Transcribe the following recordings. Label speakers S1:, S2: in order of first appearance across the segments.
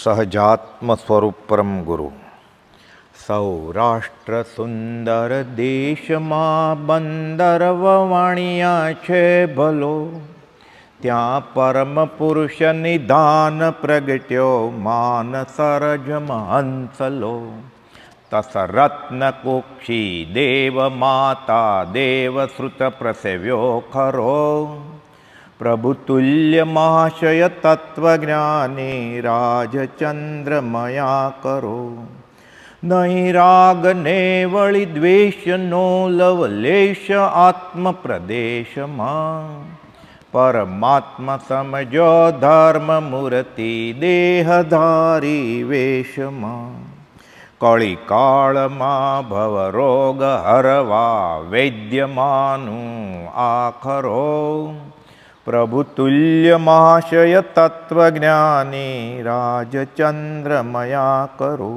S1: સહજાત્મ સ્વરૂપ પરમ ગુરુ. સૌરાષ્ટ્ર સુંદર દેશમાં બંદર વવાણિયા છે ભલો, ત્યાં પરમ પુરુષ નિધાન પ્રગટ્યો માનસરજમાં હંસલો. તસ રત્ન કુક્ષી દેવ માતા દેવશ્રુત પ્રસેવ્યો ખરો, પ્રભુતુલ્ય મહાશય તત્વજ્ઞાની રાજચંદ્રમયા કરો. નહીં રાગ ને વળી દ્વેષનો લવલેશ આત્મપ્રદેશમાં, પરમાત્મા સમજો ધર્મ મૂર્તિ દેહધારી વેશમાં. કળી કાળમાં ભવરોગ હરવા વૈદ્યમાનું આખરો, પ્રભુતુલ્ય મહાશય તત્વજ્ઞાની રાજચંદ્રમયા કરો.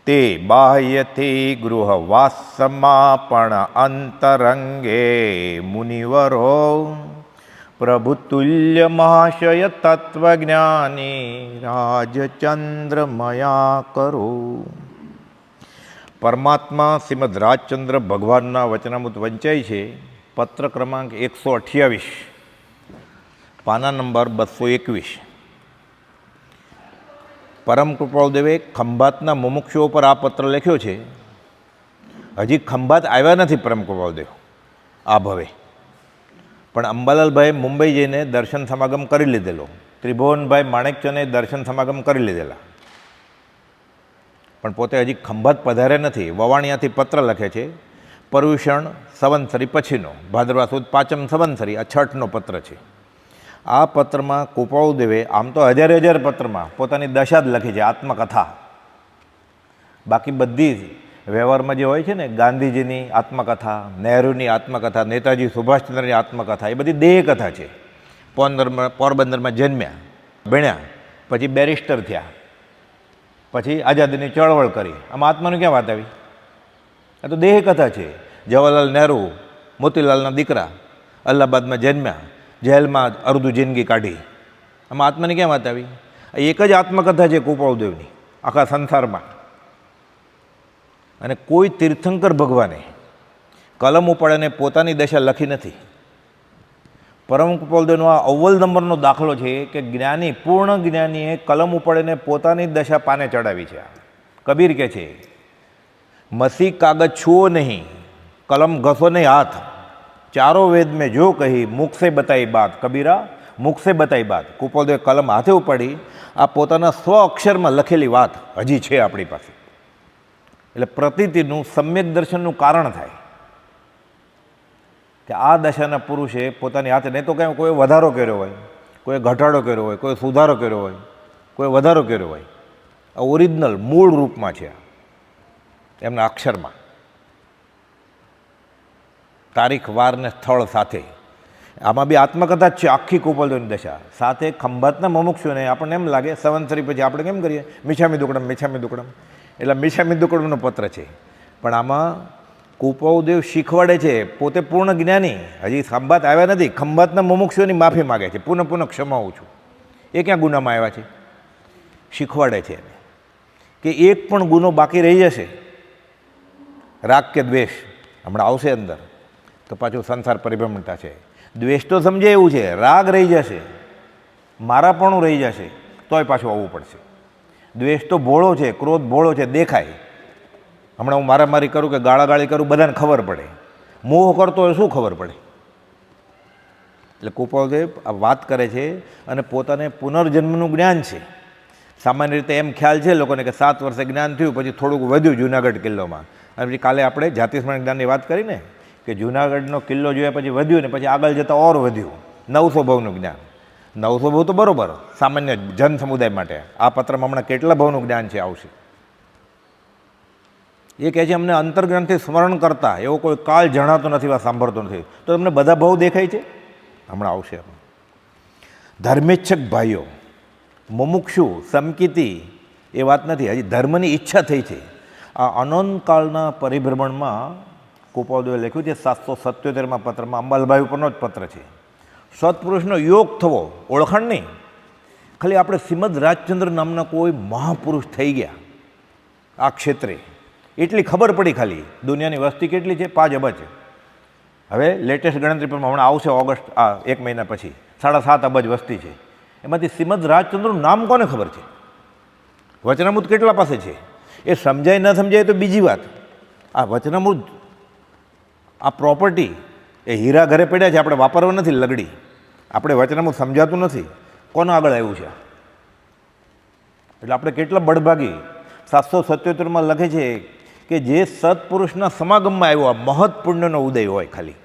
S1: તે બાહ્યથી ગૃહવાસમાં પણ અંતરંગે મુનિવરો, પ્રભુતુલ્ય મહાશય તત્વજ્ઞાની રાજચંદ્રમયા કરો. પરમાત્મા શ્રીમદ રાજચંદ્ર ભગવાનના વચનામૃત વંચાય છે. પત્ર ક્રમાંક 128, પાના નંબર 221. પરમ કૃપાળુદેવે ખંભાતના મુમુક્ષુઓ પર આ પત્ર લખ્યો છે. હજી ખંભાત આવ્યા નથી પરમ કૃપાળુદેવ આ ભવે, પણ અંબાલાલભાઈ મુંબઈ જઈને દર્શન સમાગમ કરી લીધેલો, ત્રિભુવનભાઈ માણેકચંદે દર્શન સમાગમ કરી લીધેલા, પણ પોતે હજી ખંભાત પધારે નથી. વવાણિયાથી પત્ર લખે છે. પર્યુષણ સંવત્સરી પછીનો, ભાદરવા સુદ 5મ સંવત્સરી, આ છઠનો પત્ર છે. આ પત્રમાં કૃપાળુદેવે આમ તો હજાર પત્રમાં પોતાની દશા જ લખી છે, આત્મકથા. બાકી બધી વ્યવહારમાં જે હોય છે ને, ગાંધીજીની આત્મકથા, નહેરુની આત્મકથા, નેતાજી સુભાષચંદ્રની આત્મકથા, એ બધી દેહ કથા છે. પોરબંદરમાં જન્મ્યા, ભણ્યા, પછી બેરિસ્ટર થયા, પછી આઝાદીની ચળવળ કરી. આમાં આત્માની ક્યાં વાત આવી? આ તો દેહ કથા છે. જવાહરલાલ નહેરુ મોતીલાલના દીકરા, અલ્હાબાદમાં જન્મ્યા, જેલમાં અડધું જિંદગી કાઢી. આમાં આત્માની ક્યાં વાત આવી? એક જ આત્મકથા છે કૃપાળુદેવની આખા સંસારમાં. અને કોઈ તીર્થંકર ભગવાને કલમ ઉપાડીને પોતાની દશા લખી નથી. પરમ કૃપાળુદેવનો આ અવ્વલ નંબરનો દાખલો છે કે જ્ઞાની, પૂર્ણ જ્ઞાનીએ કલમ ઉપાડીને પોતાની દશા પાને ચડાવી છે. કબીર કહે છે, મસી કાગજ છુઓ નહીં, કલમ ઘસો નહીં હાથ, ચારો વેદ મેં જો કહી, મુખ સે બતાઈ બાત. કબીરા, મુખ સે બતાઈ બાત. કૃપાળુદેવે કલમ હાથે ઉપાડી આ પોતાના સ્વ અક્ષરમાં લખેલી વાત હજી છે આપણી પાસે. એટલે પ્રતીતિનું સમ્યક દર્શનનું કારણ થાય કે આ દશાના પુરુષે પોતાની હાથે, નહીં તો કંઈ કોઈ વધારો કર્યો હોય, કોઈ ઘટાડો કર્યો હોય, કોઈ સુધારો કર્યો હોય, કોઈ વધારો કર્યો હોય. આ ઓરિજિનલ મૂળ રૂપમાં છે એમના અક્ષરમાં, તારીખ, વાર ને સ્થળ સાથે. આમાં બી આત્મકથા જ છે આખી કૃપાળુદેવની દશા સાથે. ખંભાતના મુમુક્ષુઓને આપણને એમ લાગે સંવત્સરી પછી આપણે કેમ કરીએ, મીઠામી દુકડમ, મીઠામી દુકડમ, એટલે મીઠામી દુકડમનો પત્ર છે. પણ આમાં કૃપાળુદેવ શીખવાડે છે, પોતે પૂર્ણ જ્ઞાની, હજી ખંભાત આવ્યા નથી, ખંભાતના મુમુક્ષુઓની માફી માગે છે, પુનઃ ક્ષમાવું છું. એ ક્યાં ગુનામાં આવ્યા છે? શીખવાડે છે કે એક પણ ગુનો બાકી રહી જશે, રાગ કે દ્વેષ, હમણાં આવશે અંદર તો પાછું સંસાર પરિભ્રમણતા છે. દ્વેષ તો સમજે એવું છે, રાગ રહી જશે, મારાપણું રહી જશે, તોય પાછું આવવું પડશે. દ્વેષ તો ભોળો છે, ક્રોધ ભોળો છે, દેખાય. હમણાં હું મારામારી કરું કે ગાળાગાળી કરું, બધાને ખબર પડે. મોહ કરતો હોય શું ખબર પડે? એટલે કૃપાળુદેવ આ વાત કરે છે અને પોતાને પુનર્જન્મનું જ્ઞાન છે. સામાન્ય રીતે એમ ખ્યાલ છે લોકોને કે 7 વર્ષે જ્ઞાન થયું, પછી થોડુંક વધ્યું જૂનાગઢ કિલ્લોમાં. અને પછી કાલે આપણે જાતિસ્મરણ જ્ઞાનની વાત કરીને કે જૂનાગઢનો કિલ્લો જોયા પછી વધ્યું ને પછી આગળ જતાં ઓર વધ્યું 900 ભવનું જ્ઞાન. 900 ભવ તો બરાબર સામાન્ય જન સમુદાય માટે. આ પત્રમાં હમણાં કેટલા ભવનું જ્ઞાન છે આવશે. એ કહે છે અમને અંતર્ગ્રંથથી સ્મરણ કરતા એવો કોઈ કાળ જણાતો નથી, વા સાંભળતો નથી. તો તમને બધા ભવ દેખાય છે? હમણાં આવશે. ધર્મેચ્છક ભાઈઓ, મુમુક્ષુ, સમકીતી એ વાત નથી, હજી ધર્મની ઈચ્છા થઈ છે. આ અનંતકાળના પરિભ્રમણમાં કૃપાળુદેવે લખ્યું છે 777માં પત્રમાં, અંબાલાલભાઈ ઉપરનો જ પત્ર છે. સત્પુરુષનો યોગ થવો, ઓળખાણ નહીં, ખાલી આપણે શ્રીમદ રાજચંદ્ર નામના કોઈ મહાપુરુષ થઈ ગયા આ ક્ષેત્રે, એટલી ખબર પડી. ખાલી દુનિયાની વસ્તી કેટલી છે? 5 અબજ. હવે લેટેસ્ટ ગણતરી પ્રમાણે હમણાં આવશે ઓગસ્ટ, 1 મહિના પછી 7.5 અબજ વસ્તી છે. એમાંથી શ્રીમદ રાજચંદ્રનું નામ કોને ખબર છે? વચનામૃત કેટલા પાસે છે? એ સમજાય ન સમજાય તો બીજી વાત. આ વચનામૃત, આ પ્રોપર્ટી એ હીરા ઘરે પડ્યા છે, આપણે વાપરવા નથી લગડી. આપણે વચનામૃત સમજાતું નથી, કોના આગળ આવ્યું છે? એટલે આપણે કેટલા બળભાગી. 777માં લખે છે કે જે સત્પુરુષના સમાગમમાં આવ્યો, આ મહৎ પુણ્યનો ઉદય હોય. ખાલી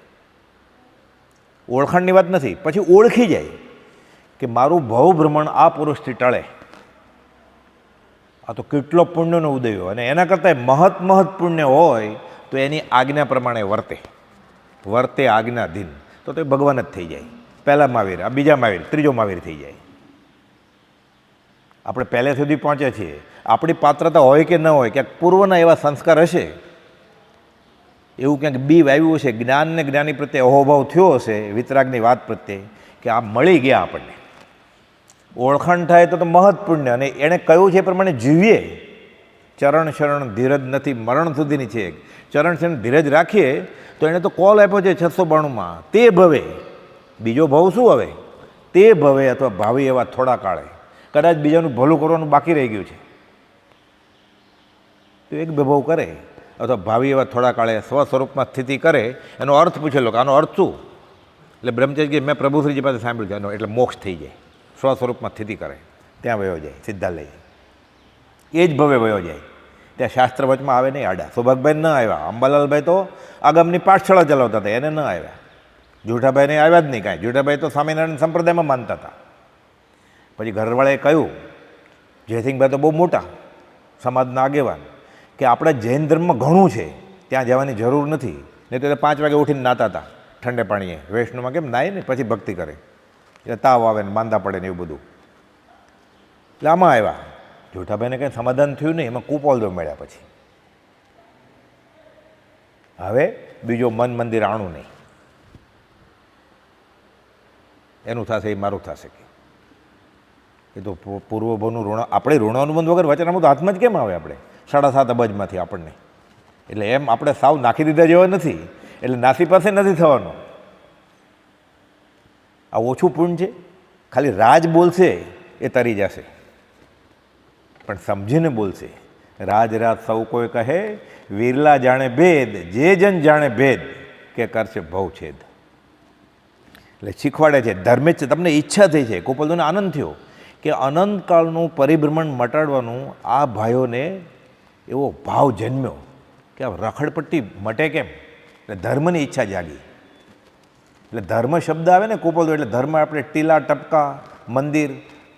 S1: ઓળખાણની વાત નથી, પછી ઓળખી જાય કે મારું ભવભ્રમણ આ પુરુષથી ટળે. આ તો કેટલો પુણ્યનો ઉદય હોય. અને એના કરતાં મહત પુણ્ય હોય તો એની આજ્ઞા પ્રમાણે વર્તે આજ્ઞાધીન, તો તે ભગવાન જ થઈ જાય. પહેલા મહાવીર, આ બીજા મહાવીર, ત્રીજો મહાવીર થઈ જાય. આપણે પહેલે સુધી પહોંચ્યા છીએ. આપણી પાત્રતા હોય કે ન હોય, ક્યાંક પૂર્વના એવા સંસ્કાર હશે, એવું ક્યાંક બી વાવ્યું હશે, જ્ઞાનને જ્ઞાની પ્રત્યે અહોભાવ થયો હશે, વિતરાગની વાત પ્રત્યે, કે આ મળી ગયા આપણને. ઓળખાણ થાય તો મહત પુણ્ય. અને એણે કહ્યું છે એ પ્રમાણે જીવીએ. ચરણ શરણ ધીરજ નથી મરણ સુધીની છે. ચરણ શરણ ધીરજ રાખીએ તો એણે તો કોલ આપ્યો છે 692માં, તે ભવે. બીજો ભવ શું હવે? તે ભવે અથવા ભાવિ એવા થોડા કાળે. કદાચ બીજાનું ભલું કરવાનું બાકી રહી ગયું છે તો એક ભવ કરે, અથવા ભાવિ એવા થોડા કાળે સ્વ સ્વરૂપમાં સ્થિતિ કરે. એનો અર્થ પૂછેલો કે આનો અર્થ શું? એટલે બ્રહ્મચારી કે મેં પ્રભુશ્રીજી પાસે સાંભળ્યું છે, એટલે મોક્ષ થઈ જાય. સ્વ સ્વરૂપમાં સ્થિતિ કરે, ત્યાં વયો જાય સિદ્ધાલય. એ જ ભવે વયો જાય. ત્યાં શાસ્ત્ર વચમાં આવે નહીં આડા. સૌભાગભાઈ ન આવ્યા, અંબાલાલભાઈ તો આગમની પાઠશાળા ચલાવતા હતા, એને ન આવ્યા. જૂઠાભાઈને આવ્યા જ નહીં કાંઈ. જૂઠાભાઈ તો સ્વામિનારાયણ સંપ્રદાયમાં માનતા હતા. પછી ઘરવાળાએ કહ્યું, જયસિંહભાઈ તો બહુ મોટા સમાજના આગેવાન, કે આપણે જૈન ધર્મમાં ઘણું છે, ત્યાં જવાની જરૂર નથી. નહીં તો 5 વાગે ઉઠીને નાતા હતા ઠંડે પાણીએ. વૈષ્ણવમાં કેમ નાય ને પછી ભક્તિ કરે, એટલે તાવ આવે ને માંદા પડે ને એવું બધું. એટલે આમાં આવ્યા. જૂઠાભાઈને કંઈ સમાધાન થયું નહીં, એમાં કુપોલદો મળ્યા. પછી હવે બીજો મન મંદિર આણું નહીં, એનું થશે એ મારું થશે. એ તો પૂર્વભવનું ઋણ, આપણે ઋણાનુબંધ વગર વચનામૃત હાથમાં જ કેમ આવે? આપણે 7.5 અબજમાંથી આપણને. એટલે એમ આપણે સાવ નાખી દીધા જેવા નથી. એટલે નાસી પાસે નથી થવાનો. આ ઓછું પૂર્ણ છે. ખાલી રાજ બોલશે એ તરી જશે, પણ સમજીને બોલશે. રાજ સૌ કોઈ કહે, વિરલા જાણે ભેદ, જે જન જાણે ભેદ, કે કરશે ભવ છેદ. એટલે શીખવાડે છે ધર્મે જ. તમને ઈચ્છા થઈ છે, ગોપાલદોને આનંદ થયો કે અનંતકાળનું પરિભ્રમણ મટાડવાનું આ ભાઈઓને એવો ભાવ જન્મ્યો કે આ રખડપટ્ટી મટે કેમ. એટલે ધર્મની ઈચ્છા જાગી. એટલે ધર્મ શબ્દ આવે ને ગોપાલદો, એટલે ધર્મ આપણે ટીલા ટપકા મંદિર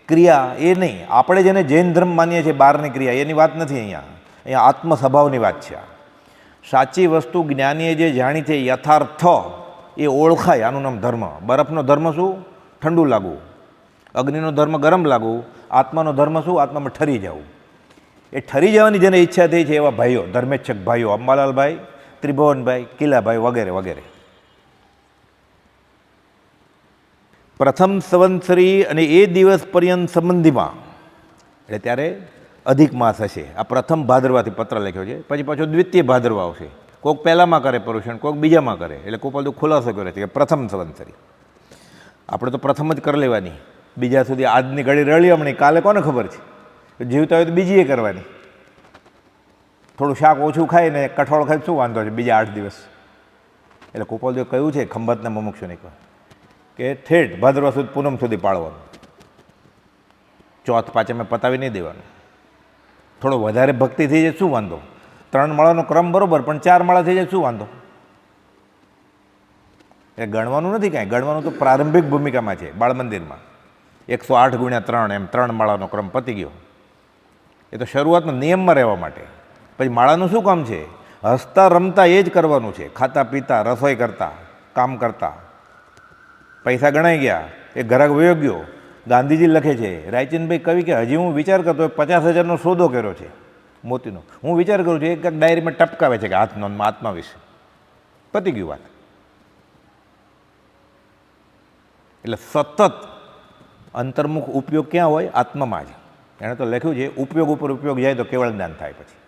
S1: ક્રિયા એ નહીં. આપણે જેને જૈન ધર્મ માનીએ છીએ બહારની ક્રિયા, એની વાત નથી અહીંયા. અહીંયા આત્મ સ્વભાવની વાત છે. સાચી વસ્તુ જ્ઞાનીએ જે જાણી છે યથાર્થ એ ઓળખાય, આનું નામ ધર્મ. બરફનો ધર્મ શું? ઠંડુ લાગવું. અગ્નિનો ધર્મ ગરમ લાગવું. આત્માનો ધર્મ શું? આત્મામાં ઠરી જવું. એ ઠરી જવાની જેને ઈચ્છા થઈ છે એવા ભાઈઓ, ધર્મેચ્છક ભાઈઓ, અંબાલાલભાઈ, ત્રિભુવનભાઈ, કિલાભાઈ વગેરે વગેરે. પ્રથમ સંવત્સરી અને એ દિવસ પર્યંત સંબંધીમાં, એટલે ત્યારે અધિક માસ હશે. આ પ્રથમ ભાદરવાથી પત્ર લખ્યો છે. પછી પાછો દ્વિતીય ભાદરવા આવશે. કોઈક પહેલામાં કરે પરુષણ, કોઈક બીજામાં કરે. એટલે ગોપાલદો ખુલાસો કરે છે કે પ્રથમ સંવત્સરી. આપણે તો પ્રથમ જ કરી લેવાની, બીજા સુધી આજની ઘડી રળી હમણી, કાલે કોને ખબર છે? જીવતા હોય તો બીજી એ કરવાની. થોડું શાક ઓછું ખાય ને કઠોળ ખાય શું વાંધો છે બીજા 8 દિવસ. એટલે ગોપાલદેવે કહ્યું છે ખંભાતના મુમુક્ષુને કે ઠેઠ ભાદરવા સુધી પૂનમ સુધી પાળવાનું. ચોથ પાંચમે પતાવી નહીં દેવાનું. થોડો વધારે ભક્તિ થઈ જાય શું વાંધો? 3 માળાનો ક્રમ બરાબર, પણ 4 માળા થઈ જાય શું વાંધો? એ ગણવાનું નથી કાંઈ. ગણવાનું તો પ્રારંભિક ભૂમિકામાં છે બાળ મંદિરમાં. 108 × 3 એમ 3 માળાનો ક્રમ પતી ગયો. એ તો શરૂઆતમાં નિયમમાં રહેવા માટે. પછી માળાનું શું કામ છે? હસતા રમતા એ જ કરવાનું છે. ખાતા પીતા, રસોઈ કરતા, કામ કરતા. પૈસા ગણાઈ ગયા, એ ઘરાક વયો ગયો. ગાંધીજી લખે છે, રાયચંદભાઈ કવિ કે હજી હું વિચાર કરતો 50,000નો સોદો કર્યો છે મોતીનો. હું વિચાર કરું છું, એક ડાયરીમાં ટપકાવે છે કે હાથનો આત્મા વિશે. પતી ગયું વાત. એટલે સતત અંતર્મુખ ઉપયોગ ક્યાં હોય? આત્મામાં જ. એણે તો લખ્યું છે ઉપયોગ ઉપર ઉપયોગ જાય તો કેવળ જ્ઞાન થાય. પછી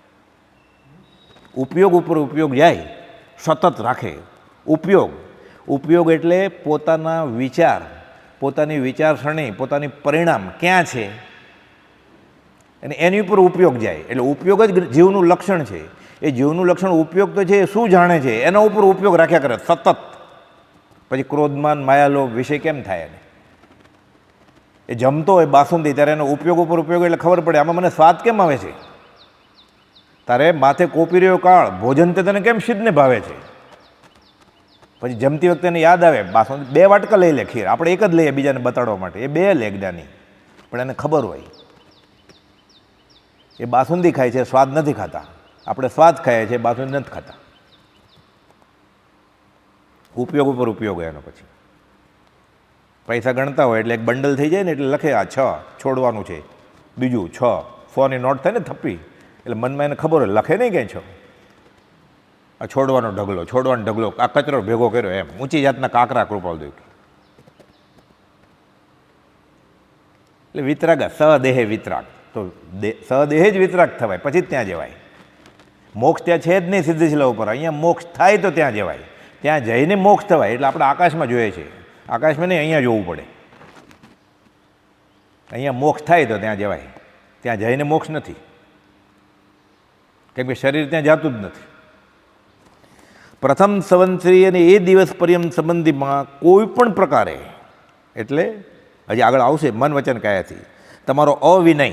S1: ઉપયોગ ઉપર ઉપયોગ જાય, સતત રાખે. ઉપયોગ એટલે પોતાના વિચાર, પોતાની વિચારસરણી, પોતાની પરિણામ ક્યાં છે અને એની ઉપર ઉપયોગ જાય. એટલે ઉપયોગ જ જીવનું લક્ષણ છે. એ જીવનું લક્ષણ ઉપયોગ તો છે, એ શું જાણે છે એના ઉપર ઉપયોગ રાખ્યા કરે સતત. પછી ક્રોધમાન માયાલોભ વિષય કેમ થાય એને? એ જમતો હોય બાસુંદી, ત્યારે એનો ઉપયોગ ઉપર ઉપયોગ એટલે ખબર પડે આમાં મને સ્વાદ કેમ આવે છે. તારે માથે કોપી રહ્યો કાળ, ભોજન તે તને કેમ સિદ્ધને ભાવે છે. પછી જમતી વખતે એને યાદ આવે બાસુંદી, 2 વાટકા લઈ લે ખીર. આપણે એક જ લઈએ બીજાને બતાડવા માટે, એ 2 લે જ્ઞાની, પણ એને ખબર હોય એ બાસુંદી ખાય છે, સ્વાદ નથી ખાતા. આપણે સ્વાદ ખાઈએ છીએ, બાસુંદી નથી ખાતા. ઉપયોગ ઉપર ઉપયોગ એનો. પછી પૈસા ગણતા હોય એટલે એક બંડલ થઈ જાય ને એટલે લખે આ 6 છોડવાનું છે, બીજું 6 100ની નોટ થાય ને થપ્પી, એટલે મનમાં એને ખબર હોય, લખે નહીં ક્યાંય 6. આ છોડવાનો ઢગલો, આ કચરો ભેગો કર્યો, એમ ઊંચી જાતના કાંકરા કૃપાલદેવ. એટલે વિતરાગ, સદેહે વિતરાગ. તો સદેહે જ વિતરાગ થવાય, પછી જ ત્યાં જવાય. મોક્ષ ત્યાં છે જ નહીં સિદ્ધશિલા ઉપર. અહીંયા મોક્ષ થાય તો ત્યાં જવાય. ત્યાં જઈને મોક્ષ થવાય. એટલે આપણે આકાશમાં જોઈએ છીએ, આકાશમાં નહીં અહીંયા જોવું પડે. અહીંયા મોક્ષ થાય તો ત્યાં જવાય. ત્યાં જઈને મોક્ષ નથી, કેમ કે શરીર ત્યાં જતું જ નથી. પ્રથમ સંવત્સરી અને એ દિવસ પર્યંત સંબંધીમાં કોઈ પણ પ્રકારે, એટલે હજી આગળ આવશે મન વચન કાયાથી, તમારો અવિનય,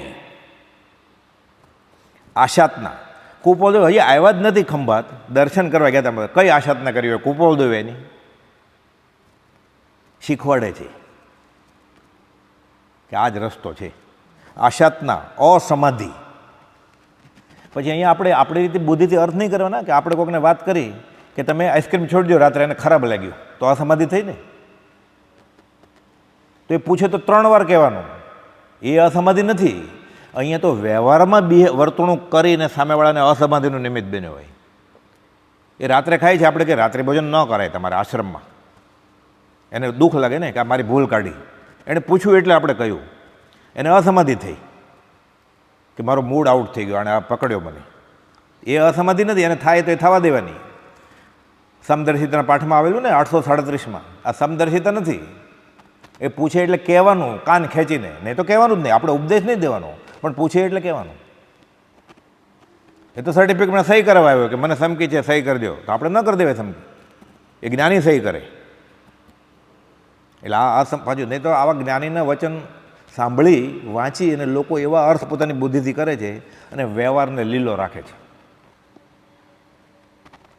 S1: આશાતના. કુપોલદેવ હજી આવ્યા જ નથી ખંભાત, દર્શન કરવા ગયા હતા. કઈ આશાતના કરી હોય કુપોલદેવ? એની શીખવાડે છે કે આ જ રસ્તો છે. આશાતના, અસમાધિ. પછી અહીંયા આપણે આપણી રીતે બુદ્ધિથી અર્થ નહીં કરવાના કે આપણે કોઈકને વાત કરી કે તમે આઈસ્ક્રીમ છોડી દો રાત્રે, એને ખરાબ લાગ્યું તો અસમાધિ થઈ ને. તો એ પૂછે તો 3 વાર કહેવાનું, એ અસમાધિ નથી. અહીંયા તો વ્યવહારમાં વર્તણૂક કરીને સામેવાળાને અસમાધિનું નિમિત્ત બન્યો હોય. એ રાત્રે ખાય છે, આપણે કે રાત્રે ભોજન ન કરાય તમારા આશ્રમમાં. એને દુઃખ લાગે ને કે આ મારી ભૂલ કાઢી. એણે પૂછ્યું એટલે આપણે કહ્યું, એને અસમાધિ થઈ કે મારો મૂડ આઉટ થઈ ગયો, આણે આ પકડ્યો મને. એ અસમાધિ નથી, એને થાય તો એ થવા દેવાની. સમદર્શિતાના પાઠમાં આવેલું ને 837માં, આ સમદર્શિતા નથી. એ પૂછે એટલે કહેવાનું, કાન ખેંચીને. નહીં તો કહેવાનું જ નહીં, આપણે ઉપદેશ નહીં દેવાનો, પણ પૂછે એટલે કહેવાનું. એ તો સર્ટિફિકેટમાં સહી કરવા આવ્યો કે મને સમકી છે, સહી કરી દો, તો આપણે ન કરી દેવાય સમકી. એ જ્ઞાની સહી કરે. એટલે આ પાછું, નહીં તો આવા જ્ઞાનીના વચન સાંભળી વાંચી અને લોકો એવા અર્થ પોતાની બુદ્ધિથી કરે છે અને વ્યવહારને લીલો રાખે છે.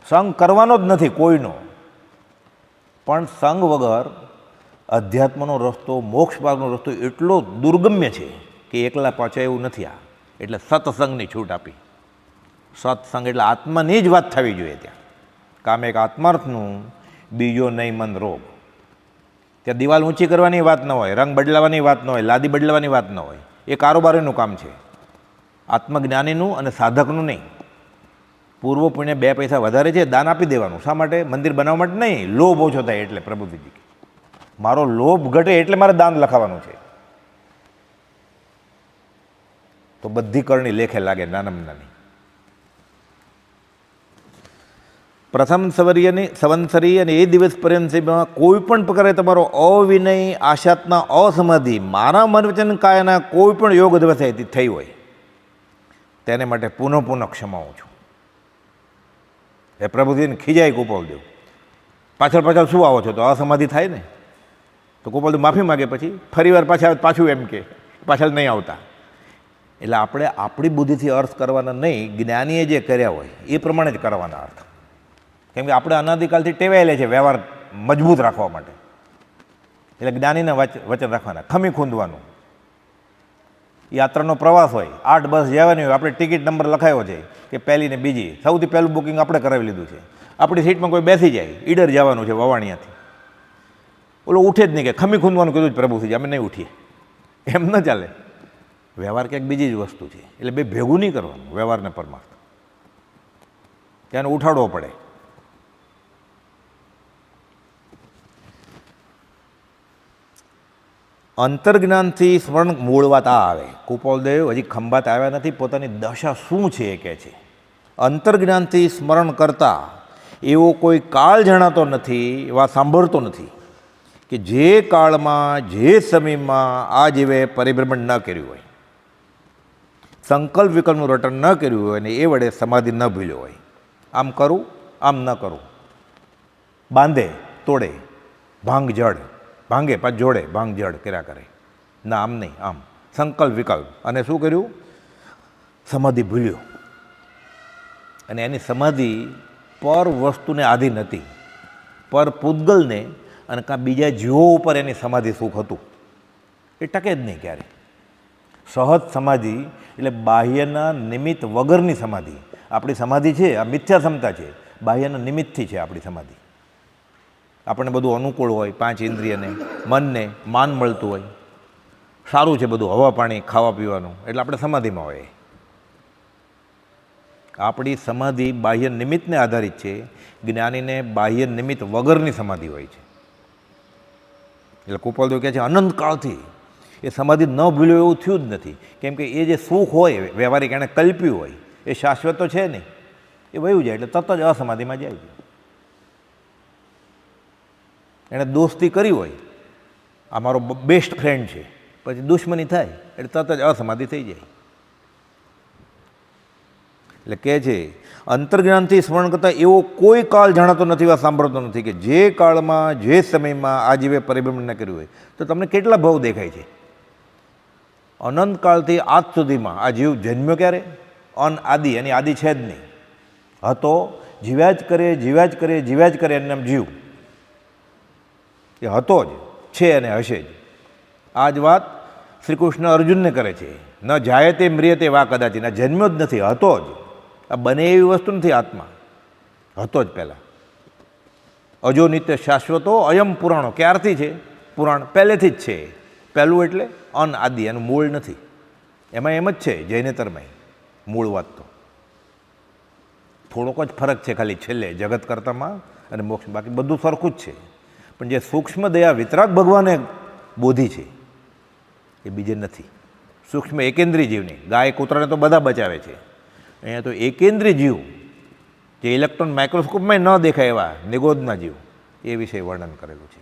S1: સંગ કરવાનો જ નથી કોઈનો, પણ સંગ વગર અધ્યાત્મનો રસ્તો, મોક્ષ માર્ગનો રસ્તો એટલો દુર્ગમ્ય છે કે એકલા પહોંચાય એવું નથી. આ એટલે સત્સંગની છૂટ આપી. સત્સંગ એટલે આત્માની જ વાત થવી જોઈએ ત્યાં. કામ એક આત્માર્થનું, બીજો નહીં મન રોગ. ત્યાં દિવાલ ઊંચી કરવાની વાત ન હોય, રંગ બદલાવાની વાત ન હોય, લાદી બદલાવાની વાત ન હોય. એ કારોબારીનું કામ છે, આત્મજ્ઞાનીનું અને સાધકનું નહીં. પૂર્વ પુણ્ય 2 પૈસા વધારે છે, દાન આપી દેવાનું. શા માટે? મંદિર બનાવવા માટે નહીં, લોભ ઓછો થાય એટલે. પ્રભુજી મારો લોભ ઘટે એટલે મારે દાન લખાવાનું છે. તો બધી કરણી લેખે લાગે નાનામાં નાની. પ્રથમ સંવત્સરી અને એ દિવસ પર્યંતમાં કોઈ પણ પ્રકારે તમારો અવિનય, આશાતના, અસમાધિ, મારા મન વચન કાયના કોઈ પણ યોગ અધવસાયથી થઈ હોય તેને માટે પુનઃ ક્ષમાવું છું. એ પ્રભુજીને ખીજાય કુપોલદેવ, પાછળ શું આવો છો? તો અસમાધિ થાય ને. તો કુપોલદેવ માફી માગે, પછી ફરીવાર પાછું એમ કે પાછળ નહીં આવતા. એટલે આપણે આપણી બુદ્ધિથી અર્થ કરવાના નહીં, જ્ઞાનીએ જે કર્યા હોય એ પ્રમાણે જ કરવાના અર્થ. કેમ કે આપણે અનાદિકાલથી ટેવાયેલા છે વ્યવહાર મજબૂત રાખવા માટે. એટલે જ્ઞાનીને વચન રાખવાના, ખમી ખૂંદવાનું. યાત્રાનો પ્રવાસ હોય, 8 બસ જવાની હોય, આપણે ટિકિટ નંબર લખાયો છે કે પહેલી ને બીજી, સૌથી પહેલું બુકિંગ આપણે કરાવી લીધું છે. આપણી સીટમાં કોઈ બેસી જાય, ઈડર જવાનું છે વવાણિયાથી, ઓલો ઉઠે જ નહીં કે ખમી ખૂંદવાનું કીધું જ પ્રભુથી, અમે નહીં ઉઠીએ. એમ ન ચાલે. વ્યવહાર ક્યાંક બીજી જ વસ્તુ છે. એટલે બે ભેગું નહીં કરવાનું, વ્યવહારને પરમાર્થ. ત્યાં ઉઠાડવો પડે. અંતર્જ્ઞાનથી સ્મરણ મૂળ વાત આ આવે. કુપોલદેવ હજી ખંભાત આવ્યા નથી, પોતાની દશા શું છે એ કહે છે. અંતર્જ્ઞાનથી સ્મરણ કરતા એવો કોઈ કાળ જણાતો નથી, એવા સાંભળતો નથી કે જે કાળમાં જે સમયમાં આ જીવે પરિભ્રમણ ન કર્યું હોય, સંકલ્પ વિકલ્પનું રટન ન કર્યું હોય, અને એ વડે સમાધિ ન ભૂલ્યો હોય. આમ કરું, આમ ન કરું, બાંધે તોડે, ભાંગ જડ, ભાંગે પાછ જોડે, ભાંગ જડ કર્યા કરે, ના આમ નહીં આમ, સંકલ્પ વિકલ્પ, અને શું કર્યું? સમાધિ ભૂલ્યો. અને એની સમાધિ પર વસ્તુને આધીન હતી, પર પૂતગલને અને કાં બીજા જીવો ઉપર એની સમાધિ સુખ હતું. એ ટકે જ નહીં ક્યારે. સહજ સમાધિ એટલે બાહ્યના નિમિત્ત વગરની સમાધિ. આપણી સમાધિ છે આ મિથ્યા ક્ષમતા છે, બાહ્યના નિમિત્તથી છે આપણી સમાધિ. આપણને બધું અનુકૂળ હોય, પાંચ ઇન્દ્રિયને મનને માન મળતું હોય, સારું છે બધું, હવા પાણી ખાવા પીવાનું, એટલે આપણે સમાધિમાં હોય. આપણી સમાધિ બાહ્ય નિમિત્તને આધારિત છે. જ્ઞાનીને બાહ્ય નિમિત્ત વગરની સમાધિ હોય છે. એટલે કુપોલદેવ કહે છે અનંતકાળથી એ સમાધિ ન ભૂલ્યો એવું થયું જ નથી. કેમ કે એ જે સુખ હોય વ્યવહારિક એણે કલ્પ્યું હોય એ શાશ્વત તો છે નહીં, એ વયું જાય એટલે તરત જ અસમાધિમાં જાય છે. એણે દોસ્તી કરી હોય, આ મારો બેસ્ટ ફ્રેન્ડ છે, પછી દુશ્મની થાય એટલે તરત જ અસમાધિ થઈ જાય. એટલે કહે છે અંતર્જ્ઞાનથી સ્મરણ કરતાં એવો કોઈ કાળ જાણતો નથી, વા સાંભળતો નથી કે જે કાળમાં જે સમયમાં આ જીવે પરિભ્રમણ ન કર્યું હોય. તો તમને કેટલા ભાવ દેખાય છે? અનંતકાળથી આજ સુધીમાં આ જીવ જન્મ્યો ક્યારે? આદિ, એની આદિ છે જ નહીં. હતો, જીવ્યા જ કરે, જીવ્યા જ કરે, જીવ્યા જ કરે, એનું નામ જીવ. એ હતો જ છે અને હશે જ. આ જ વાત શ્રી કૃષ્ણ અર્જુનને કરે છે. ન જાય તે મ્રિયતે વા કદાચિત. આ જન્મ્યો જ નથી, હતો જ. આ બને એવી વસ્તુ નથી આત્મા, હતો જ પહેલાં. અજો નિત્ય શાશ્વતો અયમ પુરાણો. ક્યારથી છે પુરાણ? પહેલેથી જ છે. પહેલું એટલે આદિ, એનું મૂળ નથી. એમાં એમ જ છે જૈનેતરમાં મૂળ વાત. તો થોડોક જ ફરક છે ખાલી છેલ્લે જગત કરતામાં અને મોક્ષ, બાકી બધું સરખું જ છે. પણ જે સૂક્ષ્મ દયા વિતરાગ ભગવાને બોધી છે એ બીજે નથી. સૂક્ષ્મ એકેન્દ્રીય જીવની, ગાય કૂતરાને તો બધા બચાવે છે, અહીંયા તો એકેન્દ્રીય જીવ જે ઇલેક્ટ્રોન માઇક્રોસ્કોપમાં ન દેખાય એવા નિગોદના જીવ, એ વિશે વર્ણન કરેલું છે.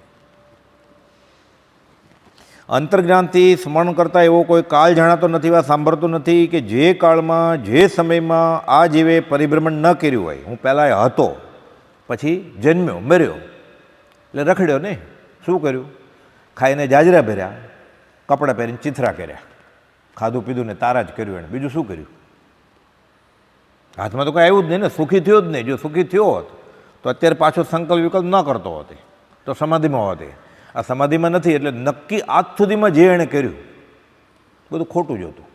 S1: અંતર્જ્ઞાનથી સ્મરણ કરતાં એવો કોઈ કાળ જાણાતો નથી, વા સાંભળતો નથી કે જે કાળમાં જે સમયમાં આ જીવે પરિભ્રમણ ન કર્યું હોય. હું પહેલાં હતો, પછી જન્મ્યો, મર્યો, એટલે રખડ્યો ને. શું કર્યું? ખાઈને જાજરા ભર્યા, કપડાં પહેરીને ચિથરા કર્યા, ખાધું પીધું ને તારા જ કર્યું. એણે બીજું શું કર્યું? હાથમાં તો કંઈ આવ્યું જ નહીં ને, સુખી થયો જ નહીં. જો સુખી થયો હોત તો અત્યારે પાછો સંકલ્પ વિકલ્પ ન કરતો હોત, તો સમાધિમાં હોત. આ સમાધિમાં નથી, એટલે નક્કી આજ સુધીમાં જે એણે કર્યું બધું ખોટું જ હતું.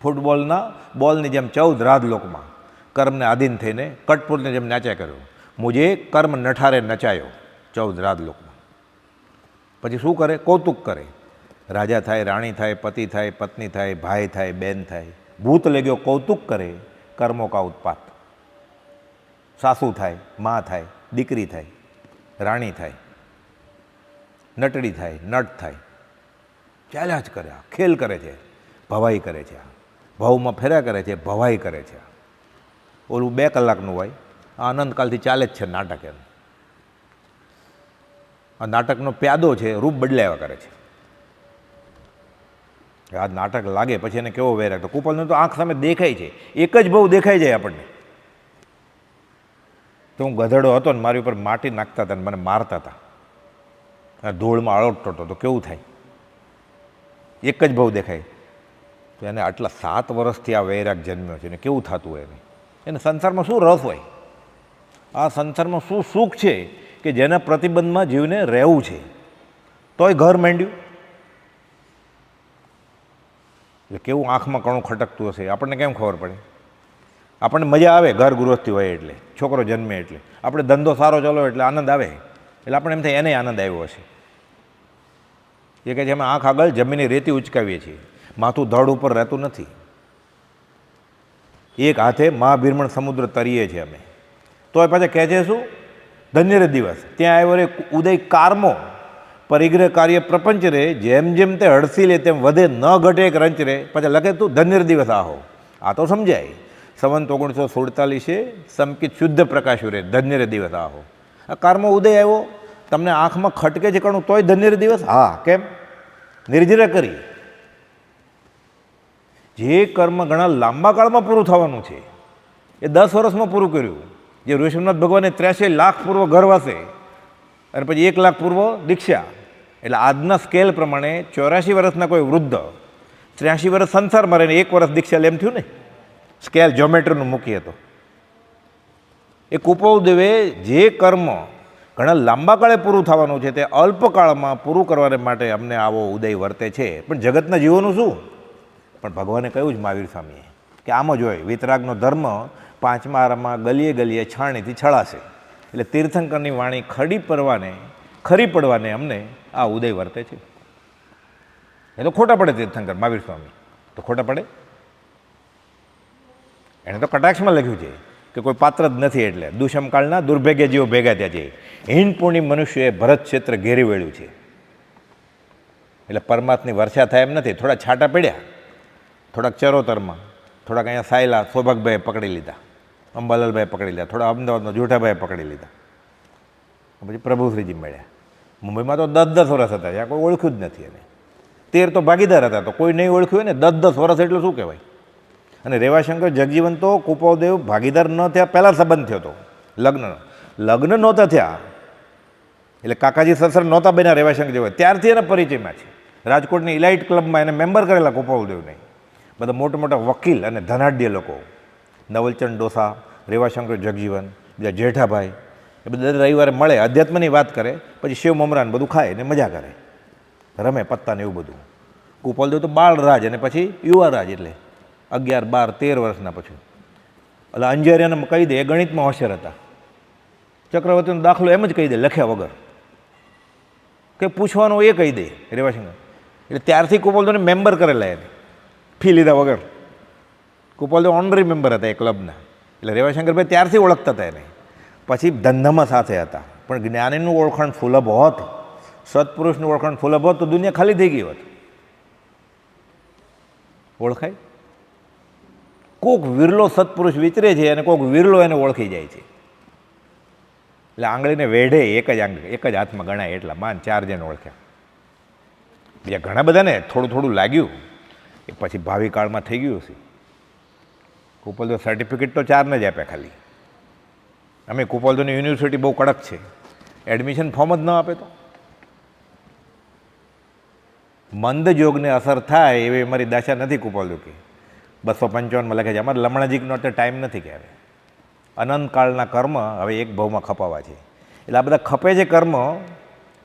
S1: ફૂટબોલના બોલની જેમ 14 રાજલોકમાં કર્મને આધીન થઈને કટપુરને જેમ નાચ્યા કર્યો. મુજે કર્મ નઠારે નચાયો 14 રાજલોકમાં. પછી શું કરે? કૌતુક કરે. રાજા થાય, રાણી થાય, પતિ થાય, પત્ની થાય, ભાઈ થાય, બેન થાય. ભૂત લેગ્યો કૌતુક કરે, કર્મો કા ઉત્પાત. સાસુ થાય, મા થાય, દીકરી થાય, રાણી થાય, નટડી થાય, નટ થાય, ચાલ્યા જ કરે. ખેલ કરે છે, ભવાઈ કરે છે, ભાવમાં ફેર્યા કરે છે, ભવાઈ કરે છે. ઓલું 2 કલાકનું હોય, આ અનંતકાલથી ચાલે જ છે નાટક. એમ આ નાટકનો પ્યાદો છે, રૂપ બદલાયા કરે છે. આ નાટક લાગે પછી એને કેવો વેર રાખતો. કુપલને તો આંખ સામે દેખાય છે, એક જ બહુ દેખાઈ જાય આપણને. તો હું ગધેડો હતો ને મારી ઉપર માટી નાખતા હતા ને મને મારતા હતા, ધૂળમાં અળોટતો હતો, તો કેવું થાય? એક જ બહુ દેખાય. તો એને આટલા 7 વર્ષથી આ વૈરાગ જન્મ્યો છે ને કેવું થતું હોય એને સંસારમાં શું રસ હોય? આ સંસારમાં શું સુખ છે કે જેના પ્રતિબંધમાં જીવને રહેવું છે, તોય ઘર માંડ્યું. એટલે કેવું આંખમાં કણું ખટકતું હશે, આપણને કેમ ખબર પડે? આપણને મજા આવે ઘર ગૃહસ્થી હોય એટલે, છોકરો જન્મે એટલે, આપણે ધંધો સારો ચાલો એટલે આનંદ આવે, એટલે આપણે એમ થાય એને આનંદ આવ્યો હશે. એ કહે છે અમે આંખ આગળ જમીનની રેતી ઉચકાવીએ છીએ, માથું ધડ ઉપર રહેતું નથી. એક હાથે મહાભીરમણ સમુદ્ર તરીએ છીએ અમે, તો એ પાછા કહે છે શું? ધન્ય રે દિવસ. ત્યાં આવ્યો રે ઉદય કારમો, પરિગ્રહ કાર્ય પ્રપંચ રે, જેમ જેમ તે હડસી લે તેમ વધે ન ઘટે એક રંચ રે. પછી લખે તું ધન્ય દિવસ આહો. આ તો સમજાય. સંવંત 1947 સમકિત શુદ્ધ પ્રકાશ્યું રે, ધન્ય દિવસ આહો. આ કારમાં ઉદય આવ્યો, તમને આંખમાં ખટકે છે કણું તોય ધન્ય દિવસ. હા, કેમ? નિર્જરા કરી. જે કર્મ ઘણા લાંબા કાળમાં પૂરું થવાનું છે એ 10 વર્ષમાં પૂરું કર્યું. જે ઋષભનાથ ભગવાને 83 લાખ પૂર્વ ઘર વાસે અને પછી 1 લાખ પૂર્વ દીક્ષા. એટલે આજના સ્કેલ પ્રમાણે 84 વર્ષના કોઈ વૃદ્ધ 83 વર્ષ સંસારમાં રહીને 1 વર્ષ દીક્ષા લે એમ થયું ને. સ્કેલ જ્યોમેટ્રીનું મૂકીએ તો એ કુપોદેવે જે કર્મ ઘણા લાંબા કાળે પૂરું થવાનું છે તે અલ્પકાળમાં પૂરું કરવા માટે અમને આવો ઉદય વર્તે છે. પણ જગતના જીવોનું શું? પણ ભગવાને કહ્યું જ મહાવીર સ્વામીએ કે આમ જ હોય. વિતરાગનો ધર્મ 5મા આરામાં ગલીએ ગલીએ છાણીથી છળાશે. એટલે તીર્થંકરની વાણી ખરી પડવાને અમને આ ઉદય વર્તે છે. એ તો ખોટા પડે તીર્થંકર મહાવીર સ્વામી તો ખોટા પડે. એણે તો કટાક્ષમાં લખ્યું છે કે કોઈ પાત્ર જ નથી, એટલે દુષ્મકાળના દુર્ભાગ્ય જીવો ભેગા થયા છે. હીન પૂર્ણિ મનુષ્યએ ભરત ક્ષેત્ર ઘેરી વળ્યું છે. એટલે પરમાત્માની વર્ષા થાય એમ નથી. થોડા છાંટા પડ્યા, થોડાક ચરોતરમાં, થોડાક અહીંયા સાયલા સૌભાગભાઈએ પકડી લીધા, અંબાલાલભાઈ પકડી લીધા, થોડા અમદાવાદનો જૂઠાભાઈએ પકડી લીધા, પછી પ્રભુશ્રીજી મળ્યા. મુંબઈમાં તો 10-10 વર્ષ હતા, ત્યાં કોઈ ઓળખ્યું જ નથી. એને 13 તો ભાગીદાર હતા, તો કોઈ નહીં ઓળખ્યું હોય ને 10-10 વર્ષ એટલે શું કહેવાય. અને રેવાશંકર જગજીવન તો કુપાવદેવ ભાગીદાર ન થયા પહેલાં સંબંધ થયો હતો. લગ્ન નહોતા થયા એટલે કાકાજી સસર નહોતા બન્યા રેવાશંકર જેવા, ત્યારથી એના પરિચયમાં છે. રાજકોટની ઇલાઇટ ક્લબમાં એને મેમ્બર કરેલા કુપાવદેવને. બધા મોટા મોટા વકીલ અને ધનાઢ્ય લોકો, નવલચંદ ડોસા, રેવાશંકર જગજીવન, બીજા જેઠાભાઈ, એ બધા રવિવારે મળે, અધ્યાત્મની વાત કરે, પછી શિવ મમરાન બધું ખાય ને મજા કરે, રમે પત્તાને એવું બધું. કુપાલદેવ તો બાળરાજ અને પછી યુવારાજ, એટલે 11, 12, 13 વર્ષના પછી. એટલે અંજારિયાને કહી દે, એ ગણિતમાં હોશિયાર હતા. ચક્રવર્તીનો દાખલો એમ જ કહી દે, લખ્યા વગર, કે પૂછવાનું એ કહી દે રેવાશંકર. એટલે ત્યારથી કુપાલદેવને મેમ્બર કરેલા એને, ફી લીધા વગર. કુપાલદેવ ઓનરી મેમ્બર હતા એ ક્લબના. એટલે રેવાશંકરભાઈ ત્યારથી ઓળખતા હતા એને. પછી ધંધામાં સાથે હતા. પણ જ્ઞાનીનું ઓળખાણ સુલભ હોત, સત્પુરુષનું ઓળખાણ સુલભ હોત તો દુનિયા ખાલી થઈ ગઈ હોત. ઓળખાય? કોક વિરલો સત્પુરુષ વિચરે છે અને કોક વિરલો એને ઓળખી જાય છે. એટલે આંગળીને વેઢે એક જ હાથમાં ગણાય એટલા માન 4 જણ ઓળખ્યા. બીજા ઘણા બધાને થોડું થોડું લાગ્યું, એ પછી ભાવિ કાળમાં થઈ ગયું છે. કુપાલદેવ સર્ટિફિકેટ તો 4ને જ આપ્યા ખાલી. અમે કુપાલદેવની યુનિવર્સિટી બહુ કડક છે, એડમિશન ફોર્મ જ ન આપે તો. મંદ જોગને અસર થાય એવી અમારી દશા નથી. કુપાલદેવ કે 255માં લખે છે, અમારે લમણાજીનો તો ટાઈમ નથી કે હવે અનંતકાળના કર્મ હવે એક ભાવમાં ખપાવા છે. એટલે આ બધા ખપે છે કર્મ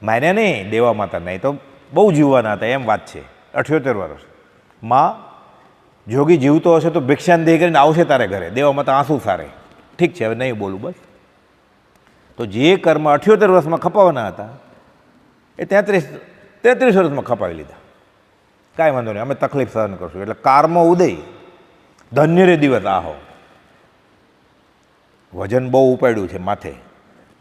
S1: માન્યા નહીં દેવા માતા, નહીં તો બહુ જીવવાના હતા એમ વાત છે. 78 વર્ષ માં જોગી જીવતો હશે તો ભિક્ષાન દે કરીને આવશે તારે ઘરે, દેવા માતા આંસુ સારે. ઠીક છે, હવે નહીં બોલું બસ. તો જે કર્મ 78 વર્ષમાં ખપાવવાના હતા એ 33 વર્ષમાં ખપાવી લીધા. કાંઈ વાંધો નહીં, અમે તકલીફ સહન કરશું. એટલે કારમો ઉદય, ધન્ય રે દિવસ આહો. વજન બહુ ઉપાડ્યું છે માથે,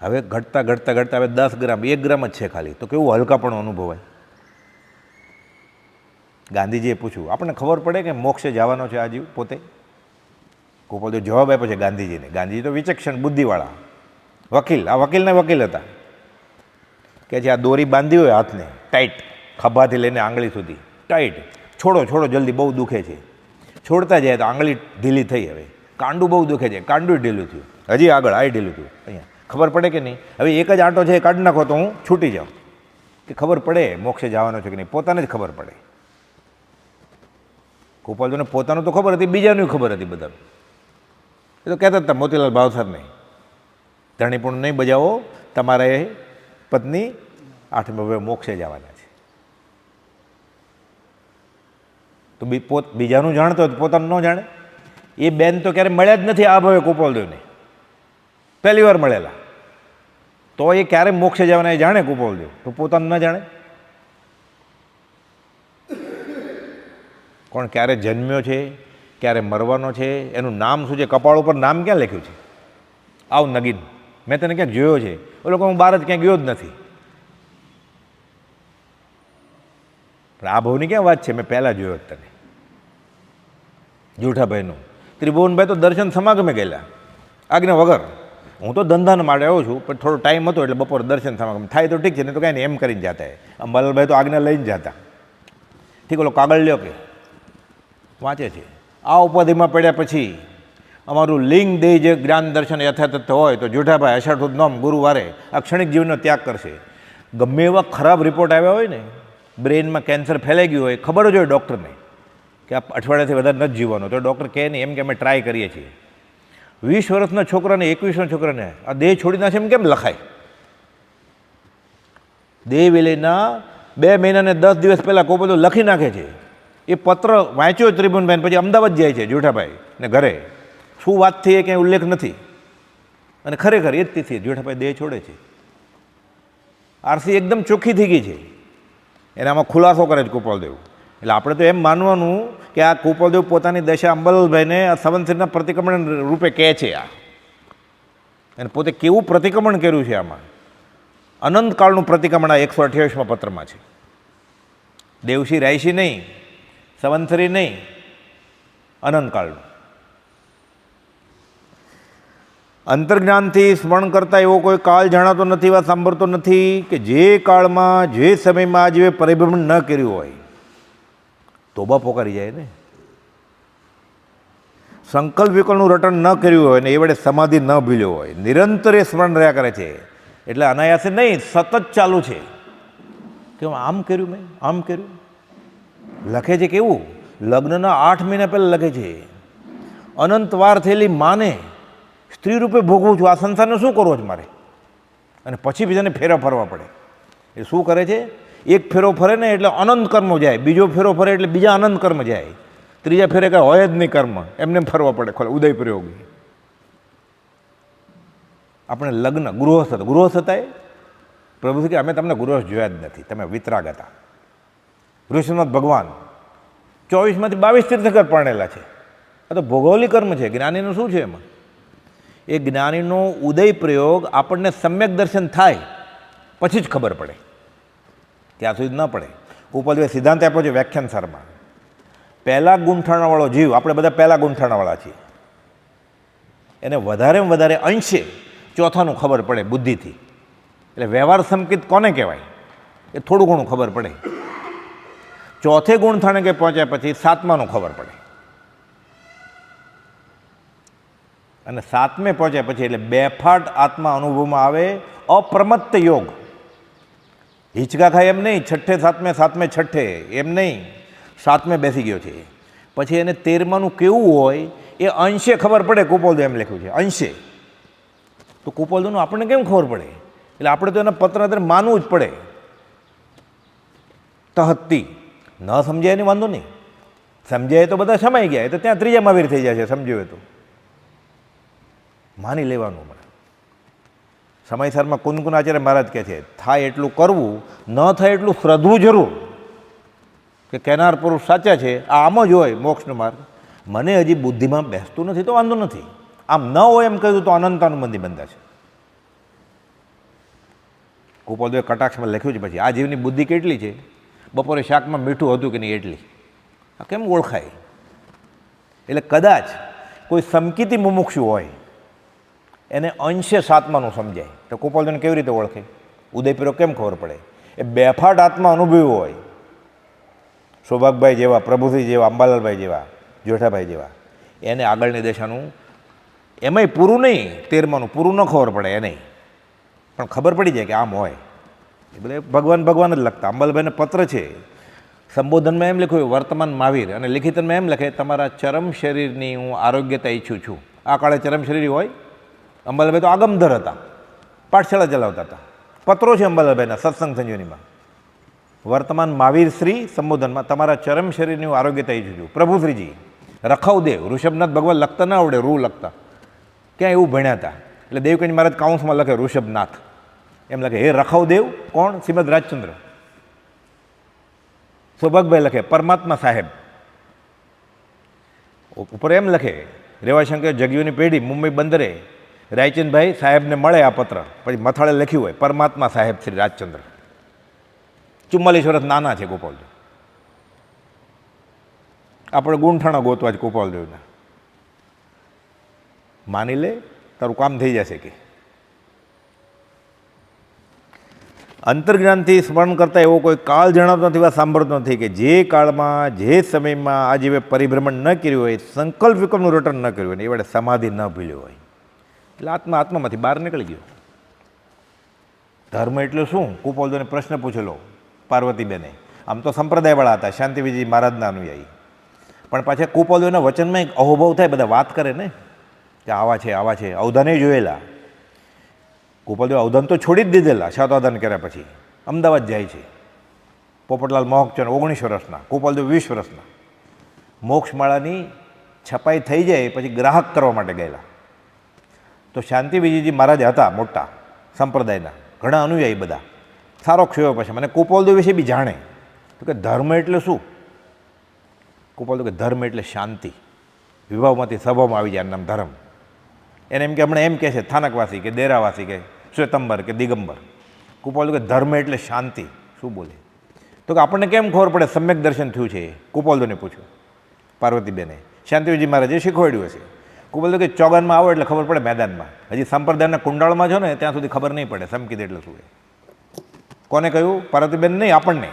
S1: હવે ઘટતા ઘટતા ઘટતા હવે 10 ગ્રામ, 1 ગ્રામ જ છે ખાલી, તો કેવું હલકાપણું અનુભવાય. ગાંધીજીએ પૂછ્યું, આપણને ખબર પડે કે મોક્ષે જવાનો છે આ જીવ પોતે? કુપાલદેવ જવાબ આપ્યો છે ગાંધીજીને. ગાંધીજી તો વિચક્ષણ બુદ્ધિવાળા વકીલ, આ વકીલના વકીલ હતા. કે જે આ દોરી બાંધી હોય હાથને ટાઈટ, ખભાથી લઈને આંગળી સુધી ટાઈટ, છોડો જલ્દી, બહુ દુખે છે. છોડતા જાય તો આંગળી ઢીલી થઈ, હવે કાંડું બહુ દુખે છે, કાંડું ઢીલું થયું, હજી આગળ આ ઢીલું થયું. અહીંયા ખબર પડે કે નહીં? હવે એક જ આંટો છે એ કાઢી નાખો તો હું છૂટી જાઉં. કે ખબર પડે મોક્ષે જવાનો છે કે નહીં, પોતાને જ ખબર પડે. કુપાલદેવને પોતાનું તો ખબર હતી, બીજાનું ખબર હતી બધાનું. એ તો કહેતા હતા મોતીલાલ ભાવસરને, ધરણીપૂર્ણ નહીં બજાવો, તમારે પત્ની 8મે ભાવે મોક્ષે જવાના છે. તો બીજાનું જાણતો હોય પોતાનું ન જાણે. એ બેન તો ક્યારે મળ્યા જ નથી આ ભાવે કુપાલદેવને, પહેલી વાર મળેલા. તો એ ક્યારે મોક્ષે જવાના એ જાણે કુપાલદેવ, તો પોતાનું ન જાણે. કોણ ક્યારે જન્મ્યો છે, ક્યારે મરવાનો છે, એનું નામ શું છે, કપાળ ઉપર નામ ક્યાં લખ્યું છે? આવ નગીન, મેં તને ક્યાંક જોયો છે, એ લોકો હું બહાર જ ક્યાંક ગયો જ નથી. પણ આ ભાવની ક્યાં વાત છે, મેં પહેલાં જોયો તને જૂઠાભાઈનું. ત્રિભુવનભાઈ તો દર્શન સમાગમે ગયેલા આજ્ઞા વગર. હું તો ધંધાને માટે આવ્યો છું, પણ થોડો ટાઈમ હતો એટલે બપોરે દર્શન સમાગમ થાય તો ઠીક છે, નહીં તો કાંઈ નહીં એમ કરીને જતા. અંબાલાલભાઈ તો આજ્ઞા લઈને જતા. ઠીક, ઓલો કાગળ લ્યો કે વાંચે છે. આ ઉપાધિમાં પડ્યા પછી અમારું લિંગ દેહ જે જ્ઞાન દર્શન યથાતથ હોય તો જૂઠાભાઈ અષાઢ સુદ નોમ ગુરુવારે આ ક્ષણિક જીવનનો ત્યાગ કરશે. ગમે એવા ખરાબ રિપોર્ટ આવ્યા હોય ને, બ્રેઇનમાં કેન્સર ફેલાઈ ગયું હોય, ખબર જ હોય ડૉક્ટરને કે આ અઠવાડિયાથી વધારે નથી જીવવાનું, તો ડૉક્ટર કહે નહીં એમ કે અમે ટ્રાય કરીએ છીએ. 20 વર્ષના છોકરાને 21 વર્ષના છોકરાને આ દેહ છોડી નાખે એમ કેમ લખાય? દેહ વિલયના 2 મહિના ને 10 દિવસ પહેલાં કોઈ બધું લખી નાખે છે. એ પત્ર વાંચ્યો ત્રિભુવનભાઈ, પછી અમદાવાદ જાય છે જૂઠાભાઈ ને ઘરે. શું વાત થઈ એ ક્યાંય ઉલ્લેખ નથી. અને ખરેખર એ જ તિથિ જૂઠાભાઈ દેહ છોડે છે. આરસી એકદમ ચોખ્ખી થઈ ગઈ છે. એનામાં ખુલાસો કરે છે કૃપાલદેવ. એટલે આપણે તો એમ માનવાનું કે આ કૃપાલદેવ પોતાની દશા અંબાલાલભાઈને આ સંવંતરીના પ્રતિક્રમણ રૂપે કહે છે. આ અને પોતે કેવું પ્રતિક્રમણ કર્યું છે આમાં. અનંતકાળનું પ્રતિક્રમણ આ 128મા પત્રમાં છે. દેવશી રાયશી નહીં, સંવંતરી નહીં, અનંતકાળનું. અંતર્જ્ઞાનથી સ્મરણ કરતા એવો કોઈ કાળ જાણાતો નથી, વાત સાંભળતો નથી કે જે કાળમાં જે સમયમાં આ જીવે પરિભ્રમણ ન કર્યું હોય. તોબા પોકારી જાય ને. સંકલ્પ વિકલ્પનું રટણ ન કર્યું હોય ને એ વડે સમાધિ ન ભૂલ્યો હોય, નિરંતર એ સ્મરણ રહ્યા કરે છે. એટલે અનાયાસે નહીં, સતત ચાલુ છે કે આમ કર્યું, મેં આમ કર્યું. લખે છે કેવું? લગ્નના 8 મહિના પહેલાં લખે છે, અનંત વાર થયેલી માને સ્ત્રી રૂપે ભોગવું છું, આ સંસારને શું કરવો છે મારે? અને પછી બીજાને ફેરા ફરવા પડે. એ શું કરે છે? એક ફેરો ફરે ને એટલે અનંત કર્મ જાય, બીજો ફેરો ફરે એટલે બીજા અનંત કર્મ જાય, ત્રીજા ફેરે કાંઈ હોય જ નહીં કર્મ, એમને ફરવા પડે. ખોલે ઉદય પ્રયોગ. આપણે લગ્ન ગૃહસ્થ હતા. એ પ્રભુ કે અમે તમને ગૃહસ્થ જોયા જ નથી, તમે વિતરાગ હતા. ઋષિનાથ ભગવાન 24માંથી 22 તીર્થંકર પરણેલા છે. આ તો ભૌગોલિક કર્મ છે. જ્ઞાનીનું શું છે એમાં? એ જ્ઞાનીનો ઉદય પ્રયોગ આપણને સમ્યક દર્શન થાય પછી જ ખબર પડે, ત્યાં સુધી ન પડે. કૃપાલદેવે સિદ્ધાંત આપ્યો છે વ્યાખ્યાન સારમાં. પહેલાં ગૂંઠાણાવાળો જીવ, આપણે બધા પહેલાં ગૂંઠાણાવાળા છીએ, એને વધારેમાં વધારે અંશે ચોથાનું ખબર પડે બુદ્ધિથી. એટલે વ્યવહાર સંકેત કોને કહેવાય? એ થોડું ઘણું ખબર પડે. ચોથે ગુણથાણે કે પહોંચ્યા પછી 7માનું ખબર પડે. અને 7મે પહોંચ્યા પછી એટલે બેફાટ આત્મા અનુભવમાં આવે. અપ્રમત્ત યોગ. હિંચકા ખાય એમ નહીં, 6ઠે 7મે છઠ્ઠે એમ નહીં, 7મે બેસી ગયો છે. પછી એને 13માનું કેવું હોય એ અંશે ખબર પડે. કૃપાલદેવ એમ લખ્યું છે અંશે. તો કૃપાલદેવનું આપણને કેમ ખબર પડે? એટલે આપણે તો એના પત્ર અંદર માનવું જ પડે. તહત્તી ન સમજાય એની વાંધો નહીં, સમજાય તો બધા સમાઈ ગયા, એ તો ત્યાં ત્રીજા મહાવીર થઈ જાય છે. સમજ્યો તો માની લેવાનું. મને સમયસરમાં કુનકુન આચાર્ય મહારાજ કહે છે, થાય એટલું કરવું, ન થાય એટલું શ્રદ્ધવું જરૂર. કે કહેનાર પુરુષ સાચા છે, આ આમ જ હોય મોક્ષનો માર્ગ. મને હજી બુદ્ધિમાં બેસતું નથી તો વાંધો નથી, આમ ન હોય એમ કહ્યું તો અનંતાનુબંધી બંધા છે. કૃપાલદેવે કટાક્ષમાં લખ્યું છે પછી આ જીવની બુદ્ધિ કેટલી છે? બપોરે શાકમાં મીઠું હતું કે નહીં એટલી. આ કેમ ઓળખાય? એટલે કદાચ કોઈ સમકીતી મુમુક્ષુ હોય એને અંશે 7માનું સમજાય તો કૃપાલદેવને કેવી રીતે ઓળખે? ઉદયપૂર્વક કેમ ખબર પડે? એ બેફાટ આત્મા અનુભવી હોય, સૌભાગભાઈ જેવા, પ્રભુસિંહ જેવા, અંબાલાલભાઈ જેવા, જોઠાભાઈ જેવા, એને આગળની દશાનું એમાંય પૂરું નહીં, 13માનું પૂરું ન ખબર પડે એ નહીં, પણ ખબર પડી જાય કે આમ હોય. એ બધા ભગવાન જ લખતા. અંબાલાલભાઈને પત્ર છે, સંબોધનમાં એમ લખ્યું વર્તમાન મહાવીર, અને લિખિતમાં એમ લખે તમારા ચરમ શરીરની હું આરોગ્યતા ઈચ્છું છું. આ કાળે ચરમ શરીર હોય. અંબાલાલભાઈ તો આગમધર હતા, પાઠશાળા ચલાવતા હતા. પત્રો છે અંબાલાલભાઈના સત્સંગ સંજીવનીમાં. વર્તમાન મહાવીર શ્રી સંબોધનમાં તમારા ચરમ શરીરની હું આરોગ્યતા ઈચ્છું છું. પ્રભુશ્રીજી રખવદેવ, ઋષભનાથ ભગવાન લખતા ના આવડે, રૂ લખતા, ક્યાં એવું ભણ્યા હતા. એટલે દેવકંજ મહારાજ કાઉન્સમાં લખે ઋષભનાથ, એમ લખે હે રખવદેવ. કોણ? શ્રીમદ રાજચંદ્ર. સૌભાગભાઈ લખે પરમાત્મા સાહેબ. ઉપર એમ લખે રેવાશંકર જગીઓની પેઢી મુંબઈ બંદરે રાયચંદભાઈ સાહેબને મળે આ પત્ર, પછી મથાળે લખ્યું હોય પરમાત્મા સાહેબ શ્રી રાજચંદ્ર. 44 વર્ષ નાના છે ગોપાલજી. આપણે ગૂંઠાણા ગોતવા જ કૃપાલદેવના. માની લે તારું કામ થઈ જશે કે. અંતર્જ્ઞાનથી સ્મરણ કરતાં એવો કોઈ કાળ જણાવતો નથી, વાત સાંભળતો નથી કે જે કાળમાં જે સમયમાં આ જીવે પરિભ્રમણ ન કર્યું હોય, સંકલ્પ વિકલ્પનું રટન ન કર્યું હોય, એ વડે સમાધિ ન ભૂલ્યો હોય, એટલે આત્મામાંથી બહાર નીકળી ગયો. ધર્મ એટલે શું? કુપોલદેવને પ્રશ્ન પૂછેલો પાર્વતીબેને. આમ તો સંપ્રદાયવાળા હતા, શાંતિવિજી મહારાજના અનુયાયી, પણ પાછા કુપોલદેવના વચનમાં એક અહોભાવ થાય, બધા વાત કરે ને કે આવા છે આવા છે. અવધાને જોયેલા. કુપોલદેવ અવધાન તો છોડી જ દીધેલા શાતવાદાન કર્યા પછી. અમદાવાદ જાય છે. પોપટલાલ મોહકચંદ 19 વર્ષના, કુપોલદેવ 20 વર્ષના. મોક્ષમાળાની છપાઈ થઈ જાય પછી ગ્રાહક કરવા માટે ગયેલા. તો શાંતિવિજીજી મહારાજ હતા મોટા સંપ્રદાયના, ઘણા અનુયાયી બધા. સારો ક્ષયો પછી મને કુપોલદેવ વિશે બી જાણે. તો કે ધર્મ એટલે શું? કુપોલદેવ કે ધર્મ એટલે શાંતિ. વિભાવમાંથી સભાવમાં આવી જાય નામ ધર્મ. એને એમ કે હમણાં એમ કહે છે સ્થાનકવાસી કે દેરાવાસી કે શ્વેતંબર કે દિગંબર. કુપોલદેવ કે ધર્મ એટલે શાંતિ. શું બોલે? તો કે આપણને કેમ ખબર પડે સમ્યક દર્શન થયું છે? કુપોલદેવને પૂછ્યું પાર્વતીબેને. શાંતિવિજી મહારાજે શીખવાડ્યું હશે. કુપોલદેવ કે ચોગાનમાં આવો એટલે ખબર પડે મેદાનમાં. હજી સંપ્રદાયના કુંડાળમાં છો ને ત્યાં સુધી ખબર નહીં પડે સમકીદ એટલે શું. કોને કહ્યું? પાર્વતીબેન નહીં, આપણને.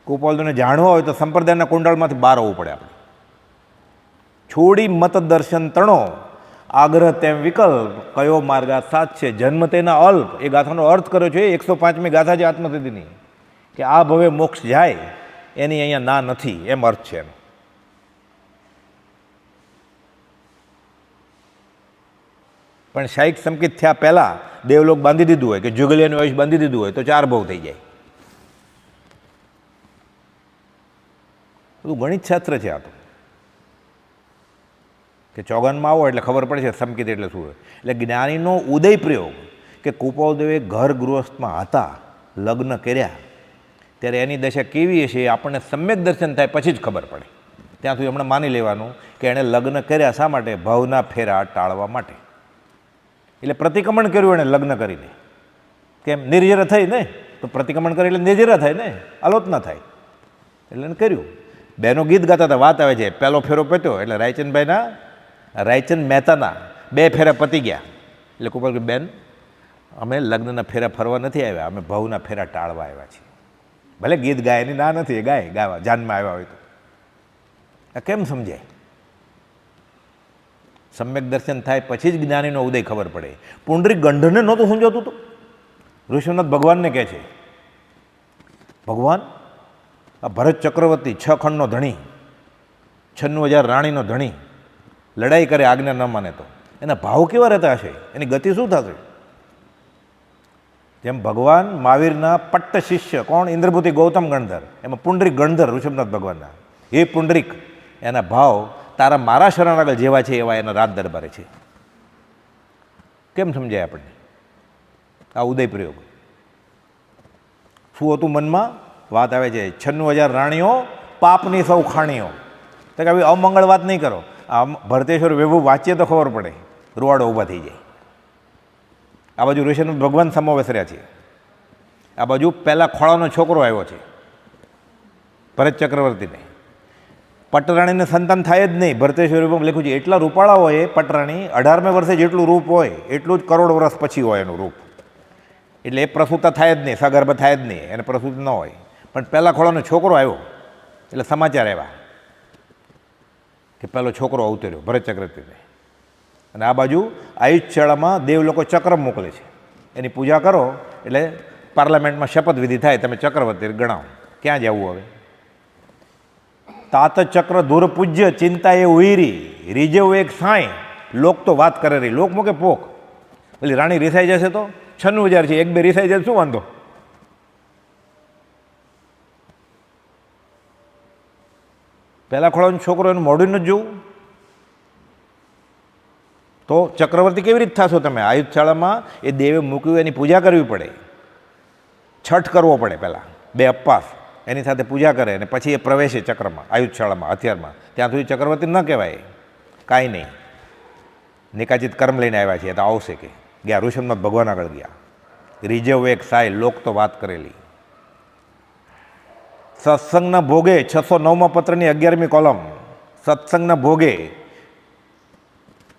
S1: કુપોલદેવને જાણવા હોય તો સંપ્રદાયના કુંડાળમાંથી બહાર આવવું પડે આપણે. છોડી મત દર્શન તણો આગ્રહ તેમ વિકલ્પ કયો માર્ગા સાથ છે જન્મ તેના અલ્પ. એ ગાથાનો અર્થ કર્યો છે 105મી ગાથા છે આત્મસિદ્ધિની, કે આ ભવે મોક્ષ જાય એની અહીંયા ના નથી, એમ અર્થ છે એનો. પણ શાયિક સંકિત થયા પહેલાં દેવલોક બાંધી દીધું હોય કે જુગલિયાનું આયુષ બાંધી દીધું હોય તો 4 ભવ થઈ જાય. બધું ગણિત શાસ્ત્ર છે આ તો. કે ચોગનમાં આવો એટલે ખબર પડે છે સંકિત એટલે શું હોય. એટલે જ્ઞાનીનો ઉદય પ્રયોગ કે કુપોલદેવે ઘર ગૃહસ્થમાં હતા, લગ્ન કર્યા, ત્યારે એની દશા કેવી હશે આપણને સમ્યક દર્શન થાય પછી જ ખબર પડે. ત્યાં સુધી હમણાં માની લેવાનું કે એણે લગ્ન કર્યા શા માટે? ભાવના ફેરા ટાળવા માટે. એટલે પ્રતિક્રમણ કર્યું એણે લગ્ન કરીને. કેમ? નિર્જરા થઈ ને, તો પ્રતિક્રમણ કરે એટલે નિર્જરા થાય ને, આલોચના થાય, એટલે એને કર્યું. બહેનો ગીત ગાતા હતા, વાત આવે છે પહેલો ફેરો પત્યો એટલે રાયચંદ મહેતાના 2 ફેરા પતી ગયા. એટલે કુપોલ કે બેન અમે લગ્નના ફેરા ફરવા નથી આવ્યા, અમે ભાવના ફેરા ટાળવા આવ્યા છીએ. ભલે ગીત ગાય એની ના નથી, એ ગાવા જાનમાં આવ્યા હોય તો. આ કેમ સમજાય? સમ્યક દર્શન થાય પછી જ જ્ઞાનીનો ઉદય ખબર પડે. પુંડરીક ગંઢને નહોતું સમજાતું હતું. ઋષિનાથ ભગવાનને કહે છે, ભગવાન આ ભરત ચક્રવર્તી 6 ખંડનો ધણી, 96,000 રાણીનો ધણી, લડાઈ કરે આજ્ઞા ન માને તો એના ભાવ કેવા રહેતા હશે? એની ગતિ શું થશે? જેમ ભગવાન મહાવીરના પટ્ટ શિષ્ય કોણ? ઇન્દ્રભૂતિ ગૌતમ ગણધર, એમાં પુંડરીક ગણધર ઋષભનાથ ભગવાનના. એ પુંડરીક એના ભાવ તારા મારા શરણ આગળ જેવા છે એવા એના રાજ દરબારે છે. કેમ સમજાય આપણને આ ઉદય પ્રયોગ? શું હતું મનમાં? વાત આવે છે 96,000 રાણીઓ પાપની સૌ ખાણીઓ. તો કે આવી અમંગળ વાત નહીં કરો. આ ભરતેશ્વર વૈભવ વાંચીએ તો ખબર પડે, રૂવાડો ઊભા થઈ જાય. આ બાજુ ઋષિનાથ ભગવાન સમાવેશ રહ્યા છે, આ બાજુ પહેલાં ખોળાનો છોકરો આવ્યો છે ભરત ચક્રવર્તીને. પટરાણીને સંતાન થાય જ નહીં. ભરતેશ્વર વૈભવ લખ્યું છે એટલા રૂપાળા હોય પટરાણી, 18મે વર્ષે જેટલું રૂપ હોય એટલું જ કરોડ વર્ષ પછી હોય એનું રૂપ. એટલે એ પ્રસૂતા થાય જ નહીં, સગર્ભ થાય જ નહીં, એને પ્રસૂતિ ન હોય. પણ પહેલાં ખોળાનો છોકરો આવ્યો એટલે સમાચાર આવ્યા કે પહેલો છોકરો અવતર્યો ભરત ચક્રવર્તીને. અને આ બાજુ આયુષ્યશાળામાં દેવ લોકો ચક્ર મોકલે છે, એની પૂજા કરો એટલે પાર્લામેન્ટમાં શપથવિધિ થાય, તમે ચક્રવર્તી ગણાવો. ક્યાં જવું હવે? તાત ચક્ર ધૂર પૂજ્ય ચિંતા એ ઉઈરી રીજેવ એક સાંઈ. લોક તો વાત કરે રહી, લોક મૂકે પોક. પેલી રાણી રીસાઈ જશે તો 96,000 છે, 1-2 રીસાઈ જશે શું વાંધો? પહેલાં ખોળાનો છોકરો એનું મોઢું નથી જોવું તો ચક્રવર્તી કેવી રીતે થશો તમે? આયુધશાળામાં એ દેવે મૂક્યું એની પૂજા કરવી પડે, છઠ કરવો પડે. પહેલાં 2 અપવાસ એની સાથે પૂજા કરે અને પછી એ પ્રવેશે ચક્રમાં, આયુધશાળામાં, હથિયારમાં. ત્યાં સુધી ચક્રવર્તી ન કહેવાય. કાંઈ નહીં, નિકાચિત કર્મ લઈને આવ્યા છે તો આવશે કે ગયા. ઋષભનાથ ભગવાન આગળ ગયા. રીઝવ એક સાય, લોક તો વાત કરેલી. સત્સંગના ભોગે 609મા પત્રની 11મી કોલમ, સત્સંગના ભોગે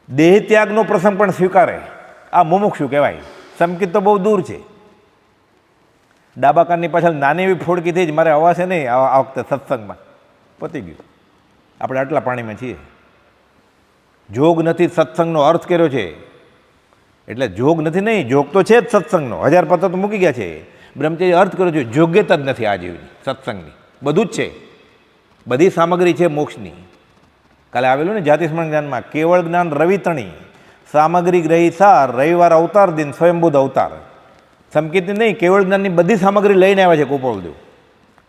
S1: દેહ ત્યાગનો પ્રસંગ પણ સ્વીકારે, આ મુમુક્ષુ કહેવાય. સંકિત તો બહુ દૂર છે. ડાબા કાનની પાછળ નાની એવી ફોડકી થઈ જ મારે અવાશે નહીં આ વખતે સત્સંગમાં, પતી ગયું. આપણે આટલા પાણીમાં છીએ. જોગ નથી સત્સંગનો અર્થ કર્યો છે, એટલે જોગ નથી નહીં, જોગ તો છે જ સત્સંગનો, 1000 પત્ર તો મૂકી ગયા છે. બ્રહ્મચર્ય અર્થ કર્યો છે, યોગ્યતા જ નથી આ જીવની સત્સંગની. બધું જ છે, બધી સામગ્રી છે મોક્ષની. કાલે આવેલું ને જાતિ સ્મરણ જ્ઞાનમાં, કેવળ જ્ઞાન રવિતણી, સામગ્રી ગ્રહી સાર, રવિવાર અવતાર દિન, સ્વયંબુદ્ધ અવતાર. સંકિતની નહીં, કેવળ જ્ઞાનની બધી સામગ્રી લઈને આવ્યા છે ગોપાળદેવ.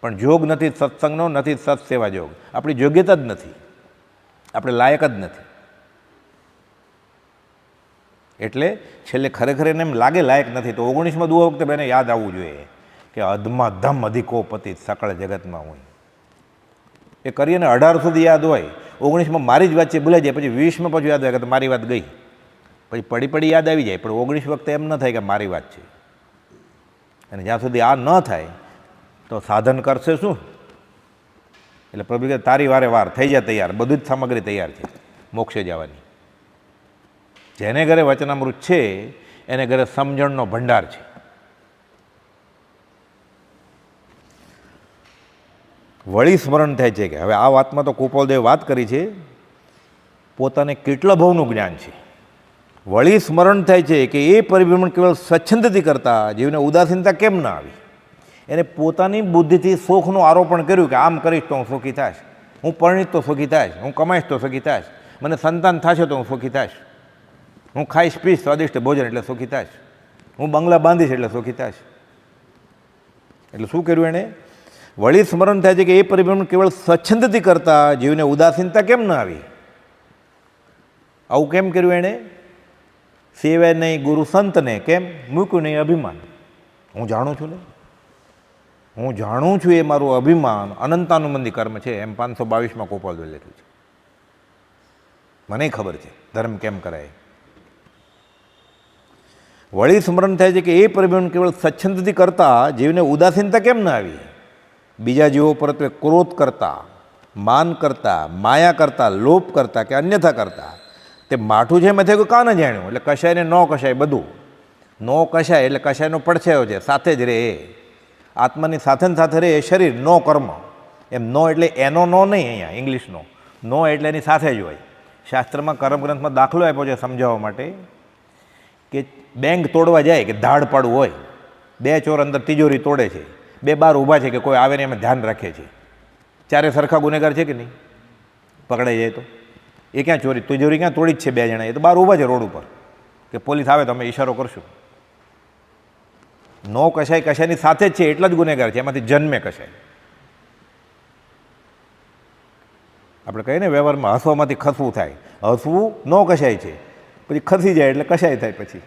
S1: પણ જોગ નથી સત્સંગનો, નથી સત્સેવા જોગ. આપણી યોગ્યતા જ નથી, આપણે લાયક જ નથી. એટલે છેલ્લે ખરેખર એને એમ લાગે લાયક નથી, તો 19માં દુઆ વખતે બેને યાદ આવવું જોઈએ કે અધમાં ધમ અધિકોપતિ સકળ જગતમાં હું. એ કરીએ ને 18 સુધી યાદ હોય, 19માં મારી જ વાત છે ભૂલાઈ જાય, પછી 20માં પાછું યાદ આવે કે મારી વાત ગઈ, પછી પડી પડી યાદ આવી જાય. પણ 19 વખતે એમ ન થાય કે મારી વાત છે. અને જ્યાં સુધી આ ન થાય તો સાધન કરશે શું? એટલે પ્રભુ કહે તારી વારે વાર થઈ જાય તૈયાર, બધું જ સામગ્રી તૈયાર છે મોક્ષે જવાની. જેને ઘરે વચનામૃત છે એને ઘરે સમજણનો ભંડાર છે. વળી સ્મરણ થાય છે કે હવે આ વાતમાં તો કુપાલદેવે વાત કરી છે, પોતાને કેટલા ભાવનું જ્ઞાન છે. વળી સ્મરણ થાય છે કે એ પરિભ્રમણ કેવળ સ્વચ્છંદથી કરતા જીવને ઉદાસીનતા કેમ ના આવી. એને પોતાની બુદ્ધિથી સુખનું આરોપણ કર્યું કે આમ કરીશ તો હું સુખી થાશ, હું પરણિત તો સુખી થાશ, હું કમાઈશ તો સુખી થાશ, મને સંતાન થશે તો હું સુખી થાશ, હું ખાઈશ પીશ સ્વાદિષ્ટ ભોજન એટલે સુખી થાશ, હું બંગલા બાંધીશ એટલે સુખી થાશ. એટલે શું કર્યું એણે? વળી સ્મરણ થાય છે કે એ પરિભ્રમણ કેવળ સ્વચ્છંદથી કરતા જીવને ઉદાસીનતા કેમ ના આવી. આવું કેમ કર્યું એણે? સેવાય નહીં ગુરુ સંતને, કેમ મૂક્યું નહીં અભિમાન. હું જાણું છું ને, હું જાણું છું એ મારું અભિમાન અનંતાનુબંધી કર્મ છે, એમ 522માં કુપાલદેવે લખ્યું છે. મને ખબર છે ધર્મ કેમ કરાય. વળી સ્મરણ થાય છે કે એ પરિભ્રમણ કેવળ સ્વચ્છંદથી કરતા જીવને ઉદાસીનતા કેમ ના આવી. બીજા જીવો પરત્વે ક્રોધ કરતા, માન કરતા, માયા કરતા, લોભ કરતા કે અન્યથા કરતા તે માઠું છે એમાં થયું કાં ન જાણ્યું. એટલે કશાયને ન કશાય, બધું ન કશાય એટલે કશાયનો પડછાયો છે, સાથે જ રહે એ આત્માની સાથે ને સાથે રહે એ શરીર. નો કર્મ, એમ નો એટલે એનો નો નહીં, અહીંયા ઇંગ્લિશનો નો એટલે એની સાથે જ હોય. શાસ્ત્રમાં કર્મગ્રંથમાં દાખલો આપ્યો છે સમજાવવા માટે કે બેંક તોડવા જાય કે ધાડ પાડવું હોય, 2 ચોર અંદર તિજોરી તોડે છે, 2 બાર ઊભા છે કે કોઈ આવે ને એમાં ધ્યાન રાખે છે. 4 સરખા ગુનેગાર છે કે નહીં? પકડાઈ જાય તો એ ક્યાં ચોરી, તિજોરી ક્યાં તોડી જ છે 2 જણા, એ તો બહાર ઊભા છે રોડ ઉપર કે પોલીસ આવે તો અમે ઈશારો કરશું. નો કશાય કશાયની સાથે જ છે, એટલા જ ગુનેગાર છે, એમાંથી જન્મે કશાય. આપણે કહીએ ને વ્યવહારમાં હસવામાંથી ખસવું થાય, હસવું નો કશાય છે, પછી ખસી જાય એટલે કશાય થાય પછી.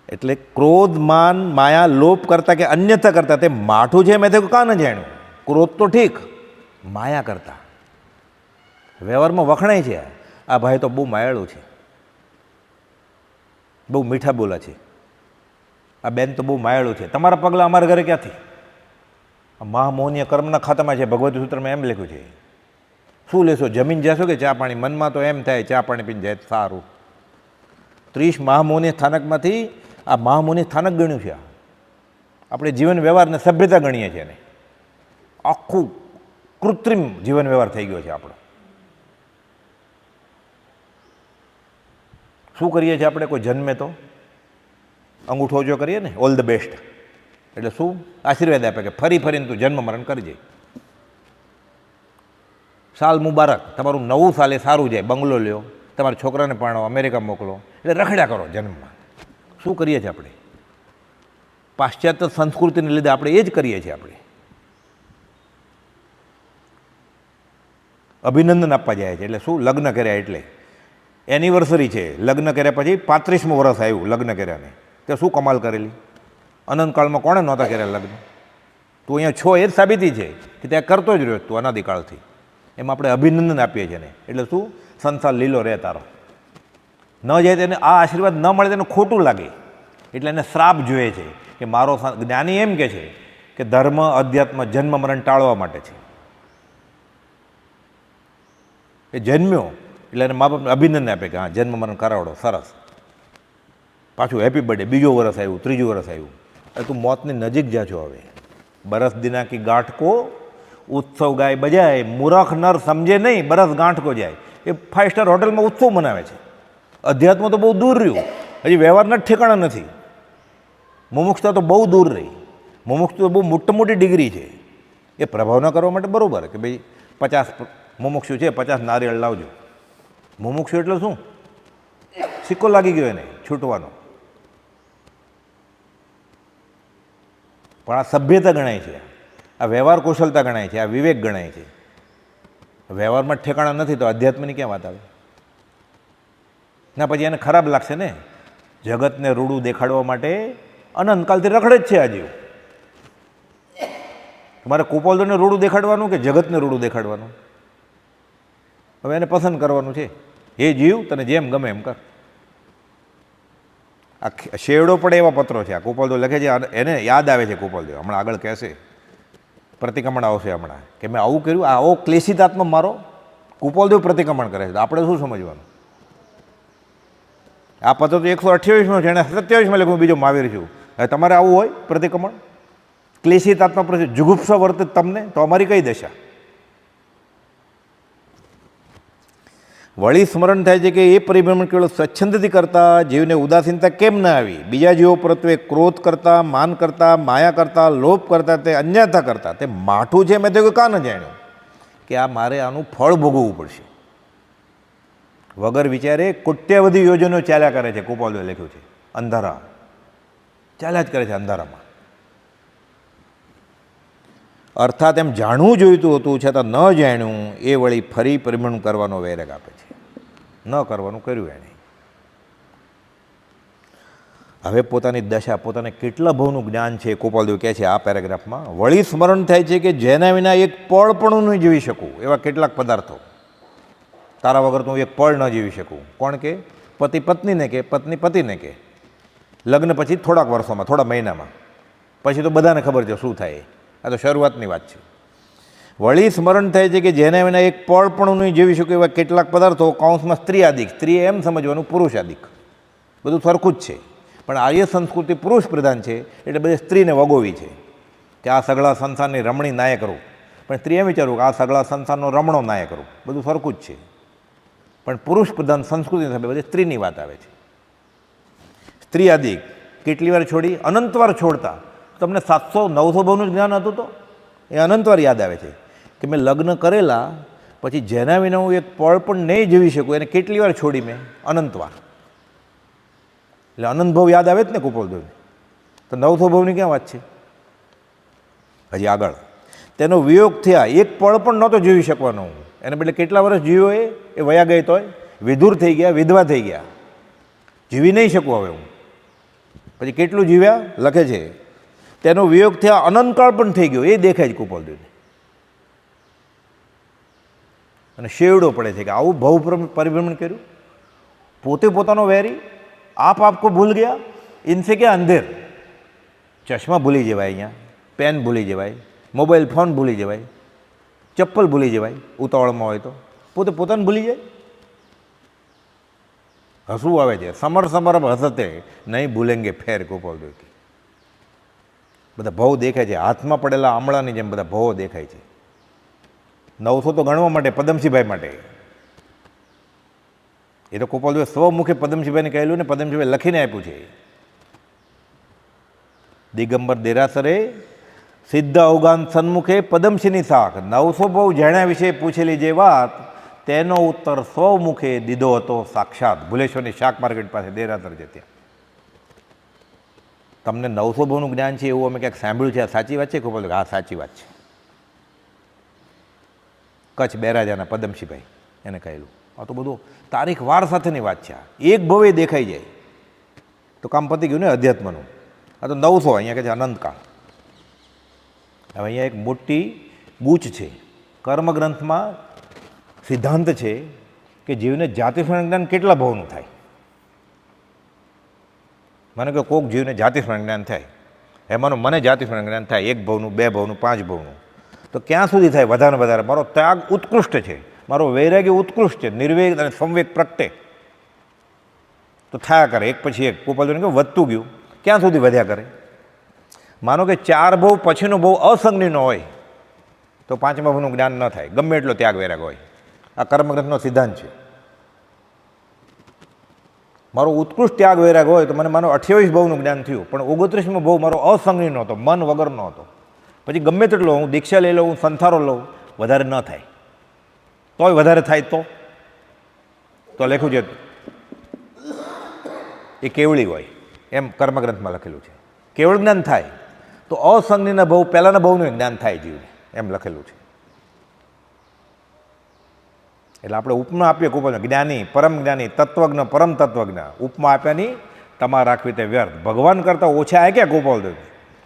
S1: એટલે ક્રોધ, માન, માયા, લોભ કરતા કે અન્યથા કરતા તે માઠું છે મેં તો કાં ન જાણ્યું. ક્રોધ તો ઠીક, માયા કરતા વ્યવહારમાં વખણાય છે. આ ભાઈ તો બહુ માયાળું છે, બહુ મીઠા બોલા છે, આ બેન તો બહુ માયાળું છે. તમારા પગલાં અમારા ઘરે ક્યાંથી? મહામૌન્ય કર્મના ખાતામાં છે, ભગવતી સૂત્રમાં એમ લખ્યું છે. શું લેશો, જમીન જશો કે ચા પાણી? મનમાં તો એમ થાય ચા પાણી પીને જાય સારું. 30 મહામૌન્ય સ્થાનકમાંથી આ મહામૌન્ય સ્થાનક ગણ્યું છે. આપણે જીવન વ્યવહારને સભ્યતા ગણીએ છીએ, એને આખું કૃત્રિમ જીવન વ્યવહાર થઈ ગયો છે આપણો. શું કરીએ છીએ આપણે? કોઈ જન્મે તો અંગૂઠો ઓછો કરીએ ને, ઓલ ધ બેસ્ટ, એટલે શું આશીર્વાદ આપે કે ફરી ફરીને તું જન્મ મરણ કરજે, સાલ મુબારક, તમારું નવું સાલ એ સારું જાય, બંગલો લ્યો, તમારા છોકરાને પરણો, અમેરિકા મોકલો, એટલે રખડ્યા કરો જન્મમાં. શું કરીએ છીએ આપણે? પાશ્ચાત્ય સંસ્કૃતિને લીધે આપણે એ જ કરીએ છીએ. આપણે અભિનંદન આપવા જાય છે, એટલે શું લગ્ન કર્યા એટલે એનિવર્સરી છે, લગ્ન કર્યા પછી 35મું વર્ષ આવ્યું લગ્ન કર્યાને, તે શું કમાલ કરેલી? અનંતકાળમાં કોણે નહોતા કર્યા લગ્ન? તું અહીંયા છો એ જ સાબિતી છે કે ત્યાં કરતો જ રહ્યો તું અનાદિકાળથી. એમાં આપણે અભિનંદન આપીએ છીએ ને, એટલે શું સંસાર લીલો રહે તારો. ન જાય તેને આ આશીર્વાદ ન મળે તેને ખોટું લાગે, એટલે એને શ્રાપ જોઈએ છે કે મારો જ્ઞાની એમ કહે છે કે ધર્મ અધ્યાત્મ જન્મ મરણ ટાળવા માટે છે. એ જન્મ્યો એટલે એને મા બાપને અભિનંદન આપે કે હા જન્મ મરણ કરાવડો, સરસ, પાછું હેપી બર્થડે, બીજો વર્ષ આવ્યું, ત્રીજું વર્ષ આવ્યું. તું મોતની નજીક જા છો. હવે બરસ દિના કી ગાંઠકો ઉત્સવ ગાય બજાય, મૂરખ નર સમજે નહીં બરસ ગાંઠકો જાય. એ 5 સ્ટાર હોટલમાં ઉત્સવ મનાવે છે. અધ્યાત્મ તો બહુ દૂર રહ્યું, હજી વ્યવહારના જ ઠેકાણા નથી. મુમુક્ષતા તો બહુ દૂર રહી. મુમુક્ષ તો બહુ મોટી ડિગ્રી છે. એ પ્રભાવ ન કરવા માટે બરાબર કે ભાઈ 50 મુમુક્ષુ છે, 50 નારિયેળ લાવજો. મુમુક્ષુ એટલે શું? સિક્કો લાગી ગયો એને છૂટવાનો. પણ આ સભ્યતા ગણાય છે, આ વ્યવહાર કૌશલતા ગણાય છે, આ વિવેક ગણાય છે. વ્યવહારમાં ઠેકાણા નથી તો અધ્યાત્મની ક્યાં વાત આવે? ના પછી એને ખરાબ લાગશે ને. જગતને રૂડું દેખાડવા માટે અનંતકાલથી રખડે જ છે આ જીવ. તમારે કુપોલદોને રૂડું દેખાડવાનું કે જગતને રૂડું દેખાડવાનું? હવે એને પસંદ કરવાનું છે. એ જીવ તને જેમ ગમે એમ કર. આ શેવડો પડે એવા પત્રો છે. આ કુપોલદો લખે છે, એને યાદ આવે છે કુપોલદેવ. હમણાં આગળ કહેશે, પ્રતિક્રમણ આવશે હમણાં કે મેં આવું કર્યું. આવો ક્લેશિત આત્મા મારો કુપોલદેવ પ્રતિક્રમણ કરે છે. તો આપણે શું સમજવાનું? આ પત્ર તો 128માં છે, એને 27માં લખ્યું બીજો મહાવીર છું. હવે તમારે આવું હોય પ્રતિક્રમણ, ક્લેશિત આત્મા પ્રત્યે જુગુપ્સા વર્તે તમને, તો અમારી કઈ દશા? વળી સ્મરણ થાય છે કે એ પરિભ્રમણ કેવળ સ્વચ્છંદથી કરતા જીવને ઉદાસીનતા કેમ ના આવી? બીજા જીવો પ્રત્યે ક્રોધ કરતા, માન કરતા, માયા કરતા, લોભ કરતા, તે અન્યથા કરતા, તે માઠું છે. મેં તો કાં ન જાણ્યું કે આ મારે આનું ફળ ભોગવવું પડશે. વગર વિચારે કોટ્યાવધી યોજનો ચાલ્યા કરે છે. કુપોલદેવે લખ્યું છે, અંધારા ચાલ્યા જ કરે છે અંધારામાં. અર્થાત એમ જાણવું જોઈતું હતું છતાં ન જાણ્યું. એ વળી ફરી પરિભ્રમણ કરવાનો વૈરાગ આપે છે. ન કરવાનું કર્યું એણે. હવે પોતાની દશા, પોતાને કેટલા ભાવનું જ્ઞાન છે કુપોલદેવ કહે છે આ પેરેગ્રાફમાં. વળી સ્મરણ થાય છે કે જેના વિના એક પળ પણ નહીં જીવી શકું એવા કેટલાક પદાર્થો. તારા વગર તો હું એક પળ ન જીવી શકું. કોણ કે? પતિ પત્નીને કે, પત્ની પતિને કે. લગ્ન પછી થોડાક વર્ષોમાં, થોડા મહિનામાં, પછી તો બધાને ખબર છે શું થાય. આ તો શરૂઆતની વાત છે. વળી સ્મરણ થાય છે કે જેના વિના એક પળ પણ નહીં જીવી શકું એવા કેટલાક પદાર્થો. કૌંસમાં સ્ત્રી આદિક. સ્ત્રીએ એમ સમજવાનું પુરુષ આદિક, બધું સરખું જ છે. પણ આર્ય સંસ્કૃતિ પુરુષ પ્રધાન છે એટલે બધી સ્ત્રીને વગોવી છે કે આ સગળા સંસારની રમણી નાયક કરું. પણ સ્ત્રી એમ વિચારવું કે આ સગળા સંસારનો રમણો નાયક કરું. બધું સરખું જ છે. પણ પુરુષ પ્રધાન સંસ્કૃતિ સાથે બધી સ્ત્રીની વાત આવે છે. સ્ત્રી આદિક કેટલી વાર છોડી? અનંતવાર છોડતા. તમને 700-900 ભાવનું જ્ઞાન હતું તો એ અનંતવાર યાદ આવે છે કે મેં લગ્ન કરેલા પછી જેના વિના હું એક પળ પણ નહીં જીવી શકું એને કેટલી વાર છોડી મેં? અનંતવાર. એટલે અનંત ભાવ યાદ આવે જ ને કુપોલદેવને. તો 900 ભાવની ક્યાં વાત છે? હજી આગળ તેનો વિયોગ થયા. એક પળ પણ નહોતો જીવી શકવાનો હું. એને બદલે કેટલા વર્ષ જીવ્યો? એ વયા ગઈ તોય વિધુર થઈ ગયા, વિધવા થઈ ગયા. જીવી નહીં શકું હવે હું. પછી કેટલું જીવ્યા? લખે છે તેનો વિયોગ થયા અનંતકાળ પણ થઈ ગયો. એ દેખાય છે કુપોલદેવને. અને શેવડો પડે છે કે આવું ભાવ પરિભ્રમણ કર્યું. પોતે પોતાનો વેરી. આપ આપકો ભૂલ ગયા, ઇનસે ક્યાં અંધેર. ચશ્મા ભૂલી જવાય, અહીંયા પેન ભૂલી જવાય, મોબાઈલ ફોન ભૂલી જવાય, ચપ્પલ ભૂલી જવાય ઉતાવળમાં હોય તો. પોતે પોતાને ભૂલી જાય. હસવું આવે છે. સમર હસતે નહીં ભૂલેંગે ફેર. કુપોલદેવ બધા ભાવ દેખાય છે. હાથમાં પડેલા આમળાની જેમ બધા ભાવો દેખાય છે. 900 તો ગણવા માટે પદમસિંહભાઈ માટે. એ તો કુપોલદેવે સ્વમુખે પદમસિંહભાઈને કહેલું ને પદમસિંહભાઈ લખીને આપ્યું છે. દિગંબર દેરાસરે સિદ્ધ અવગાન સન્મુખે પદમસિંહની શાખ 900 ભાવ જાણ્યા વિશે પૂછેલી જે વાત તેનો ઉત્તર સ્વમુખે દીધો હતો સાક્ષાત ભુલેશ્વરની શાક માર્કેટ પાસે દેરાસર છે ત્યાં. તમને 900 ભાવનું જ્ઞાન છે એવું અમે ક્યાંક સાંભળ્યું છે. આ સાચી વાત છે કુપોલદેવ? હા સાચી વાત છે. કચ્છ બેરાજાના પદમસિંહભાઈ એને કહેલું. આ તો બધું તારીખ વાર સાથેની વાત છે. એક ભવે દેખાઈ જાય તો કામ પતી ગયું ને અધ્યાત્મનું. આ તો 900, અહીંયા કહે છે અનંતકાળ. હવે અહીંયા એક મોટી બૂચ છે. કર્મગ્રંથમાં સિદ્ધાંત છે કે જીવને જાતિસ્મરણ જ્ઞાન કેટલા ભાવનું થાય. મને કે કોક જીવને જાતિસ્મરણ જ્ઞાન થાય એમાંનું મને જાતિ સ્મરણ જ્ઞાન થાય 1 ભવનું, 2 ભવનું, 5 ભવનું, તો ક્યાં સુધી થાય? વધારે વધારે મારો ત્યાગ ઉત્કૃષ્ટ છે, મારો વૈરાગ્ય ઉત્કૃષ્ટ છે, નિર્વેગ અને સંવેગ પ્રગટે તો થયા કરે એક પછી એક. ગોપાલજીને કહ્યું વધતું ગયું, ક્યાં સુધી વધ્યા કરે? માનો કે 4 ભવ પછીનો બહુ અસંગનીનો હોય તો 5મા ભવનું જ્ઞાન ન થાય, ગમે એટલો ત્યાગ વૈરાગ હોય. આ કર્મગ્રંથનો સિદ્ધાંત છે. મારો ઉત્કૃષ્ટ ત્યાગ વૈરાગ હોય તો મને માનો 28 ભવનું જ્ઞાન થયું, પણ 29મો ભવ મારો અસંગનીનો હતો, મન વગરનો હતો. પછી ગમે તેટલો હું દીક્ષા લઈ લઉં, સંથારો લઉં, વધારે ન થાય. તોય વધારે થાય તો લખ્યું છે એ કેવળી હોય, એમ કર્મગ્રંથમાં લખેલું છે. કેવળ જ્ઞાન થાય તો અસંગનીના ભવ પહેલાંના ભવનું જ્ઞાન થાય જીવને, એમ લખેલું છે. એટલે આપણે ઉપમા આપીએ કુપોલને, જ્ઞાની, પરમ જ્ઞાની, તત્વજ્ઞ, પરમ તત્વજ્ઞ. ઉપમા આપ્યાની તમારે રાખવી તે વ્યર્થ. ભગવાન કરતાં ઓછા આ ક્યાં ગોપાલ દેવ?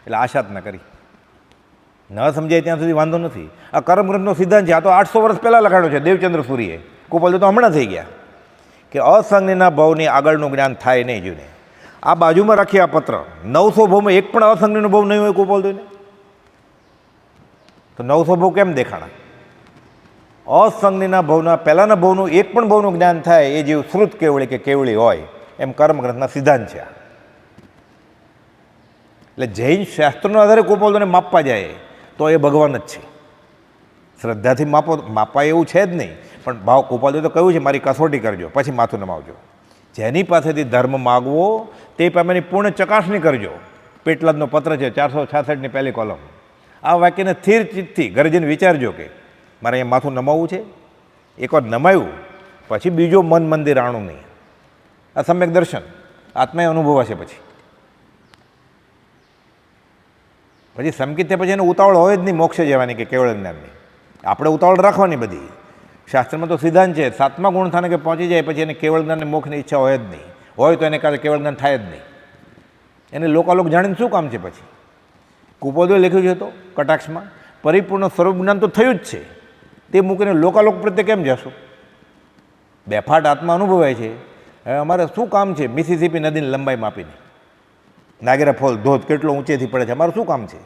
S1: એટલે આશા જ ન કરી. ન સમજાય ત્યાં સુધી વાંધો નથી. આ કર્મગ્રંથનો સિદ્ધાંત છે. આ તો 800 વર્ષ પહેલાં લખાડ્યો છે દેવચંદ્ર સૂરીએ. ગોપાલ દેવ તો હમણાં થઈ ગયા કે અસંગનીના ભવની આગળનું જ્ઞાન થાય નહીં જીવને. આ બાજુમાં રાખીએ આ પત્ર. 900 ભવમાં એક પણ અસંગનીનો ભવ નહીં હોય ગોપાલ દેવને, તો 900 ભવ કેમ દેખાણા? અસંગનીના ભવના પહેલાંના ભવનું એક પણ ભવનું જ્ઞાન થાય એ જીવ શ્રુત કેવળી કે કેવળી હોય, એમ કર્મગ્રંથના સિદ્ધાંત છે. એટલે જૈન શાસ્ત્રોના આધારે ગોપાલને માપવા જાય તો એ ભગવાન જ છે. શ્રદ્ધાથી માપવા એવું છે જ નહીં. પણ ભાવ ગોપાલદેવે તો કહ્યું છે મારી કસોટી કરજો, પછી માથું નમાવજો. જેની પાસેથી ધર્મ માગવો તે પામેની પૂર્ણ ચકાસણી કરજો. પેટલાદનો પત્ર છે 466ની પહેલી કોલમ. આ વાક્યને સ્થિર ચિત્તથી ઘરે જઈને વિચારજો કે મારે અહીંયા માથું નમાવવું છે. એકવાર નમાવ્યું પછી બીજો મન મંદિર આણું નહીં. આ સમ્યક દર્શન આત્માએ અનુભવાશે. પછી સમકિત થયા પછી એને ઉતાવળ હોય જ નહીં મોક્ષે જવાની કે કેવળ જ્ઞાનની. આપણે ઉતાવળ રાખવાની બધી. શાસ્ત્રમાં તો સિદ્ધાંત છે 7મા ગુણસ્થાને કે પહોંચી જાય પછી એને કેવળ જ્ઞાનને મોક્ષની ઈચ્છા હોય જ નહીં. હોય તો એને કારણે કેવળ જ્ઞાન થાય જ નહીં. એને લોકાલોક જાણીને શું કામ છે? પછી કુપોદે લખ્યું છે તો કટાક્ષમાં પરિપૂર્ણ સ્વરૂપ જ્ઞાન તો થયું જ છે, તે મૂકીને લોકાલોક પ્રત્યે કેમ જશો? બેફાટ આત્મા અનુભવાય છે. હવે અમારે શું કામ છે મિસિસિપી નદીની લંબાઈ માપીને? નાગેરા ફોલ ધોધ કેટલો ઊંચેથી પડે છે, અમારું શું કામ છે?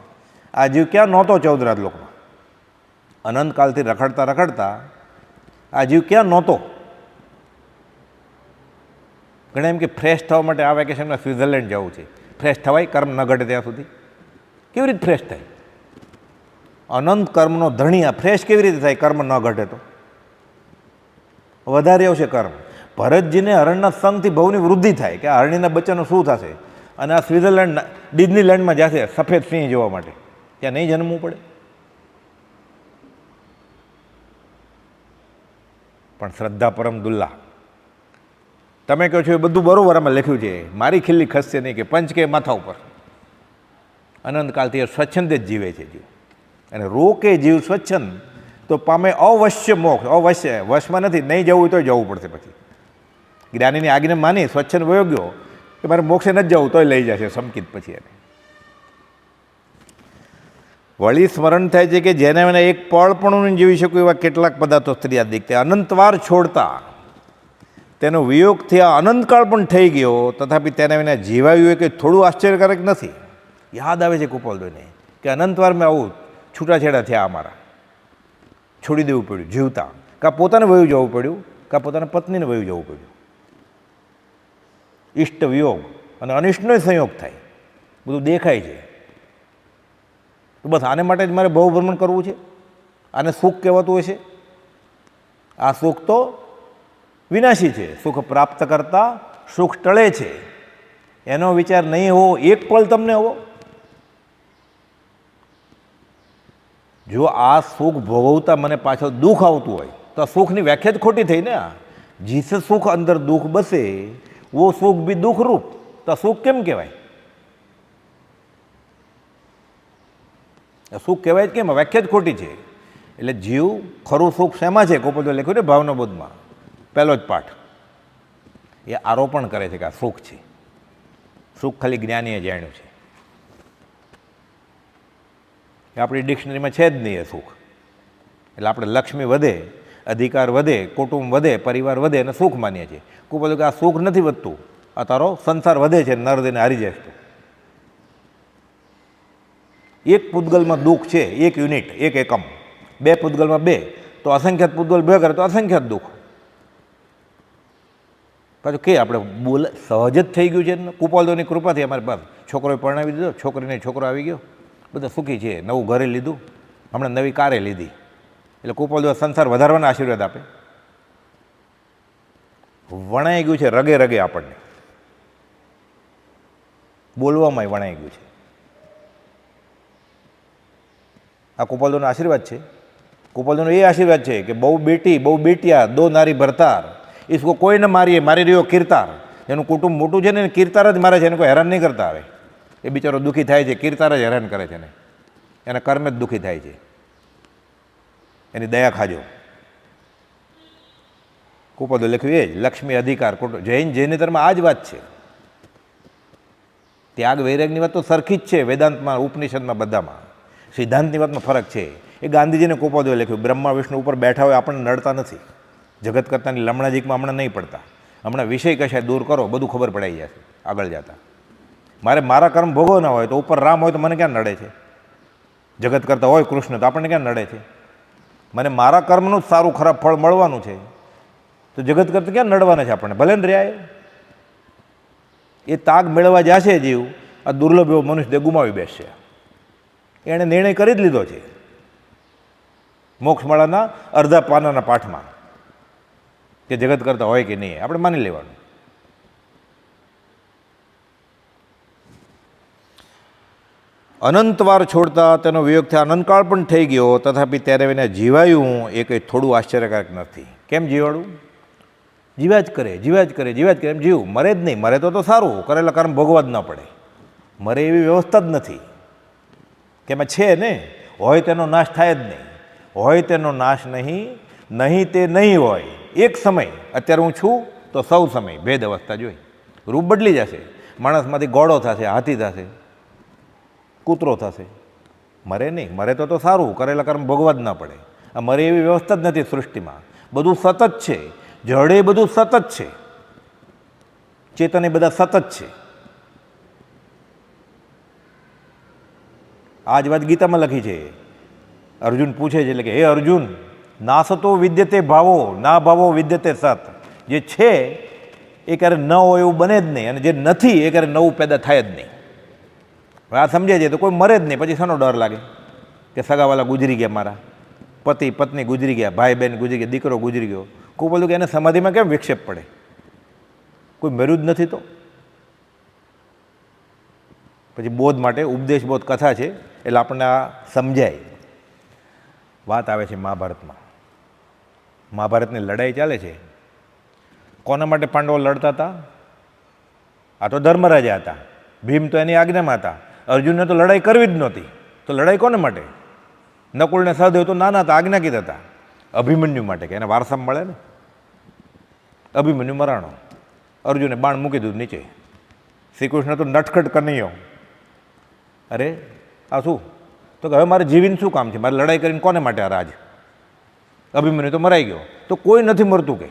S1: આ જીવ ક્યાં નહોતો 14 લોકમાં? અનંતકાલથી રખડતા રખડતા આ જીવ ક્યાં નહોતો? ઘણા એમ કે ફ્રેશ થવા માટે આ વેકેશનમાં સ્વિટ્ઝરલેન્ડ જવું છે. ફ્રેશ થવાય કર્મ ન ઘટે ત્યાં સુધી? કેવી રીતે ફ્રેશ થાય? અનંત કર્મનો ધણી આ ફ્રેશ કેવી રીતે થાય કર્મ ન ઘટે તો? વધારે આવશે કર્મ. ભરતજીને હરણના સંગથી ભવની વૃદ્ધિ થાય કે આ હરણીના બચ્ચાનું શું થશે, અને આ સ્વિટ્ઝરલેન્ડ ડિઝનીલેન્ડમાં જશે સફેદ સિંહ જોવા માટે, ત્યાં નહીં જન્મવું પડે? પણ શ્રદ્ધા પરમ દુલ્લા. તમે કહો છો એ બધું બરાબર આમાં લખ્યું છે. મારી ખીલ્લી ખસશે નહીં કે પંચ કે માથા ઉપર. અનંતકાલથી એ સ્વચ્છંદ જ જીવે છે જીવ, અને રોકે જીવ સ્વચ્છંદ તો પામે અવશ્ય મોક્ષ. અવશ્ય વશમાં નથી, નહીં જવું હોય તો જવું પડશે. પછી જ્ઞાનીની આજ્ઞા માની સ્વચ્છંદ વયો ગયો કે મારે મોક્ષે નથી જવું તોય લઈ જશે સમકિત. પછી એને વળી સ્મરણ થાય છે કે જેને મને એક પળ પણ જીવી શકું એવા કેટલાક પદાર્થો સ્ત્રીયાદિક તે અનંતવાર છોડતા તેનો વિયોગથી આ અનંતકાળ પણ થઈ ગયો, તથાપી તેને વિના જીવાયું એ કંઈ થોડું આશ્ચર્યકારક નથી. યાદ આવે છે કુપોલદેવને કે અનંતવાર મેં આવું છૂટાછેડા થયા અમારા, છોડી દેવું પડ્યું જીવતા. કાં પોતાને વયું જવું પડ્યું, કાં પોતાના પત્નીને વયું જવું પડ્યું. ઇષ્ટ વિયોગ અને અનિષ્ટનો સંયોગ થાય, બધું દેખાય છે. તો બસ આને માટે જ મારે બહુ ભ્રમણ કરવું છે? આને સુખ કહેવાતું હશે? આ સુખ તો વિનાશી છે. સુખ પ્રાપ્ત કરતાં સુખ ટળે છે. એનો વિચાર નહીં હોવો એક પળ તમને હોવો. જો આ સુખ ભોગવતા મને પાછળ દુઃખ આવતું હોય તો આ સુખની વ્યાખ્યા જ ખોટી થઈ ને. જીસે સુખ અંદર દુઃખ બસે વો સુખ બી દુઃખરૂપ, તો આ સુખ કેમ કહેવાય? સુખ કહેવાય જ કેમ? વ્યાખ્યા જ ખોટી છે. એટલે જીવ ખરું સુખ શેમાં છે? ગોપાલ લખ્યું ને ભાવના બોધમાં પહેલો જ પાઠ. એ આરોપણ કરે છે કે આ સુખ છે. સુખ ખાલી જ્ઞાનીએ જાણ્યું છે. એ આપણી ડિક્શનરીમાં છે જ નહીં એ સુખ. એટલે આપણે લક્ષ્મી વધે, અધિકાર વધે, કુટુંબ વધે, પરિવાર વધે અને સુખ માનીએ છીએ. કોઈ કે આ સુખ નથી વધતું, આ તારો સંસાર વધે છે, નર દઈને હારી જાય. એક પૂતગલમાં દુઃખ છે, એક યુનિટ, એક એકમ. બે પૂતગલમાં બે, તો અસંખ્યાત પૂતગલ ભેગા કરે તો અસંખ્યાત દુઃખ. પાછું કે આપણે સહજ જ થઈ ગયું છે. કુપાલદેવની કૃપાથી અમારે બસ છોકરોએ પરણાવી દીધો, છોકરીને છોકરો આવી ગયો, બધા સુખી છે. નવું ઘરે લીધું, હમણાં નવી કારે લીધી. એટલે કુપાલદેવ સંસાર વધારવાના આશીર્વાદ આપે. વણાઈ ગયું છે રગે રગે, આપણને બોલવામાં વણાઈ ગયું છે. આ કુપાલદેવનો આશીર્વાદ છે. કુપાલદેવનો એ આશીર્વાદ છે કે બહુ બેટી બહુ બેટિયા દો નારી ભરતાર, इसको કોઈ ન મારીએ, મારી રહ્યો કીર્તાર. જેનું કુટુંબ મોટું છે ને કીર્તાર જ મારે છે, એને કોઈ હેરાન નહીં કરતા આવે. એ બિચારો દુઃખી થાય છે, કીર્તાર જ હેરાન કરે છે ને, એના કર્મ જ દુઃખી થાય છે. એની દયા ખાજો. કુપાલદેવ લખ્યું એ જ, લક્ષ્મી અધિકાર જૈન ધર્મ આ જ વાત છે. ત્યાગ વૈરાગની વાત તો સરખી જ છે વેદાંતમાં, ઉપનિષદમાં, બધામાં. સિદ્ધાંતની વાતમાં ફરક છે. એ ગાંધીજીને કુપાલદેવે લખ્યું. બ્રહ્મા વિષ્ણુ ઉપર બેઠા હોય આપણને નડતા નથી. જગત કરતાની લમણાજીકમાં હમણાં નહીં પડતા. હમણાં વિષય કશાય દૂર કરો, બધું ખબર પડાઈ જશે આગળ જતા. મારે મારા કર્મ ભોગવના હોય તો ઉપર રામ હોય તો મને ક્યાં નડે છે? જગત કરતા હોય કૃષ્ણ તો આપણને ક્યાં નડે છે? મને મારા કર્મનું જ સારું ખરાબ ફળ મળવાનું છે, તો જગત કરતાં ક્યાં નડવાના છે આપણને? ભલે ને રહ્યા એ તાગ મેળવવા જશે જીવ, આ દુર્લભ એવો મનુષ્ય ગુમાવી બેસશે. એણે નિર્ણય કરી જ લીધો છે મોક્ષમાળાના અડધા પાનાના પાઠમાં, કે જગત કરતા હોય કે નહીં, આપણે માની લેવાનું. અનંતવાર છોડતા તેનો વિયોગ થયા, અનંતકાળ પણ થઈ ગયો, તથાપી ત્યારે એને જીવાયું એ કંઈ થોડું આશ્ચર્યકારક નથી. કેમ જીવાડું? જીવ્યા જ કરે, જીવ્યા જ કરે, જીવ્યા જ કરે, એમ જીવ મરે જ નહીં. મરે તો સારું, કરેલા કર્મ ભોગવા જ ન પડે. મરે એવી વ્યવસ્થા જ નથી કે એમાં છે ને, હોય તેનો નાશ થાય જ નહીં. હોય તેનો નાશ નહીં, નહીં તે નહીં હોય. એક સમય, અત્યારે હું છું તો સૌ સમય ભેદ અવસ્થા જોઈ. રૂપ બદલી જશે. માણસમાંથી ઘોડો થશે, હાથી થશે, કૂતરો થશે. મરે નહીં. મરે તો સારું, કરેલા કર્મ ભોગવા જ ન પડે. આ મરે એવી વ્યવસ્થા જ નથી સૃષ્ટિમાં. બધું સતત છે. જડે બધું સતત છે, ચેતન એ બધા સતત છે. આ જ વાત ગીતામાં લખી છે. અર્જુન પૂછે છે એટલે કે હે અર્જુન, નાસતો વિદ્યતે ભાવો, ના ભાવો વિદ્યતે સત. જે છે એ ક્યારે ન હોય એવું બને જ નહીં, અને જે નથી એ ક્યારે નવું પેદા થાય જ નહીં. હવે આ સમજે છે તો કોઈ મરે જ નહીં. પછી શાનો ડર લાગે કે સગાવાલા ગુજરી ગયા, મારા પતિ પત્ની ગુજરી ગયા, ભાઈ બહેન ગુજરી ગયા, દીકરો ગુજરી ગયો. કોઈ બોલું કે એને સમાધિમાં કેમ વિક્ષેપ પડે? કોઈ મર્યું જ નથી તો. પછી બોધ માટે ઉપદેશ બોધ કથા છે, એટલે આપણને આ સમજાય. વાત આવે છે મહાભારતમાં. મહાભારતની લડાઈ ચાલે છે. કોના માટે પાંડવો લડતા હતા? આ તો ધર્મરાજા હતા. ભીમ તો એની આજ્ઞામાં હતા. અર્જુનને તો લડાઈ કરવી જ નહોતી. તો લડાઈ કોને માટે? નકુળને સહદેવ તો નાના હતા, આજ્ઞાકીત હતા. અભિમન્યુ માટે, કે એને વારસા મળે ને. અભિમન્યુ મરાણો. અર્જુને બાણ મૂકી દીધું નીચે. શ્રી કૃષ્ણ તો નટખટ કનૈયો. અરે આ શું? તો કે હવે મારે જીવીને શું કામ છે? મારે લડાઈ કરીને કોને માટે આ રાજ? અભિમન્યુ તો મરાઈ ગયો. તો કોઈ નથી મરતું કે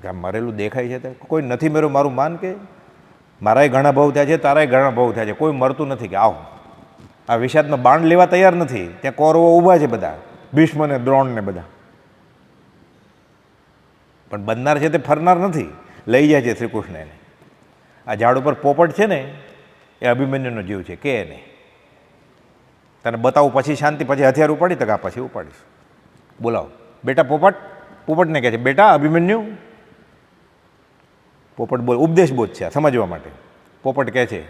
S1: આ મરેલું દેખાય છે? કોઈ નથી મર્યું મારું માન, કે મારાય ઘણા ભાવ થયા છે, તારાય ઘણા ભાવ થયા છે, કોઈ મરતું નથી. કે આવો આ વિષાદમાં બાણ લેવા તૈયાર નથી. ત્યાં કૌરવો ઊભા છે બધા, ભીષ્મ ને દ્રોણ ને બધા. પણ બનનાર છે તે ફરનાર નથી, લઈ જાય છે શ્રી કૃષ્ણ એને. આ ઝાડ ઉપર પોપટ છે ને, એ અભિમન્યુનો જીવ છે. કે એને તને બતાવું પછી શાંતિ, પછી હથિયાર ઉપાડી તો પછી ઉપાડીશ. બોલાવો બેટા પોપટ. પોપટને કહે છે બેટા અભિમન્યુ. પોપટ બોલ, ઉપદેશ બોધ છે સમજવા માટે. પોપટ કહે છે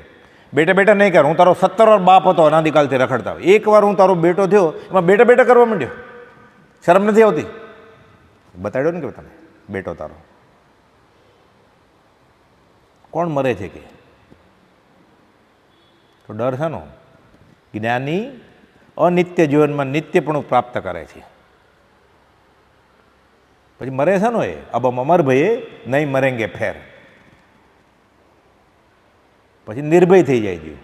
S1: બેટા બેટા નહીં કર, હું તારો 17 વાર બાપ હતો અનાદિકાલથી રખડતા. એકવાર હું તારો બેટો થયો, એમાં બેટા બેટા કરવા માંડ્યો. શરમ નથી આવતી? બતાડ્યો ને કે તમે બેટો તારો. કોણ મરે છે કે? તો ડર છે નો. જ્ઞાની અનિત્ય જીવનમાં નિત્યપણું પ્રાપ્ત કરે છે. પછી મરે છે નો એ અબ અમર ભયે નહીં મરેંગે ફેર. પછી નિર્ભય થઈ જાય જીવ,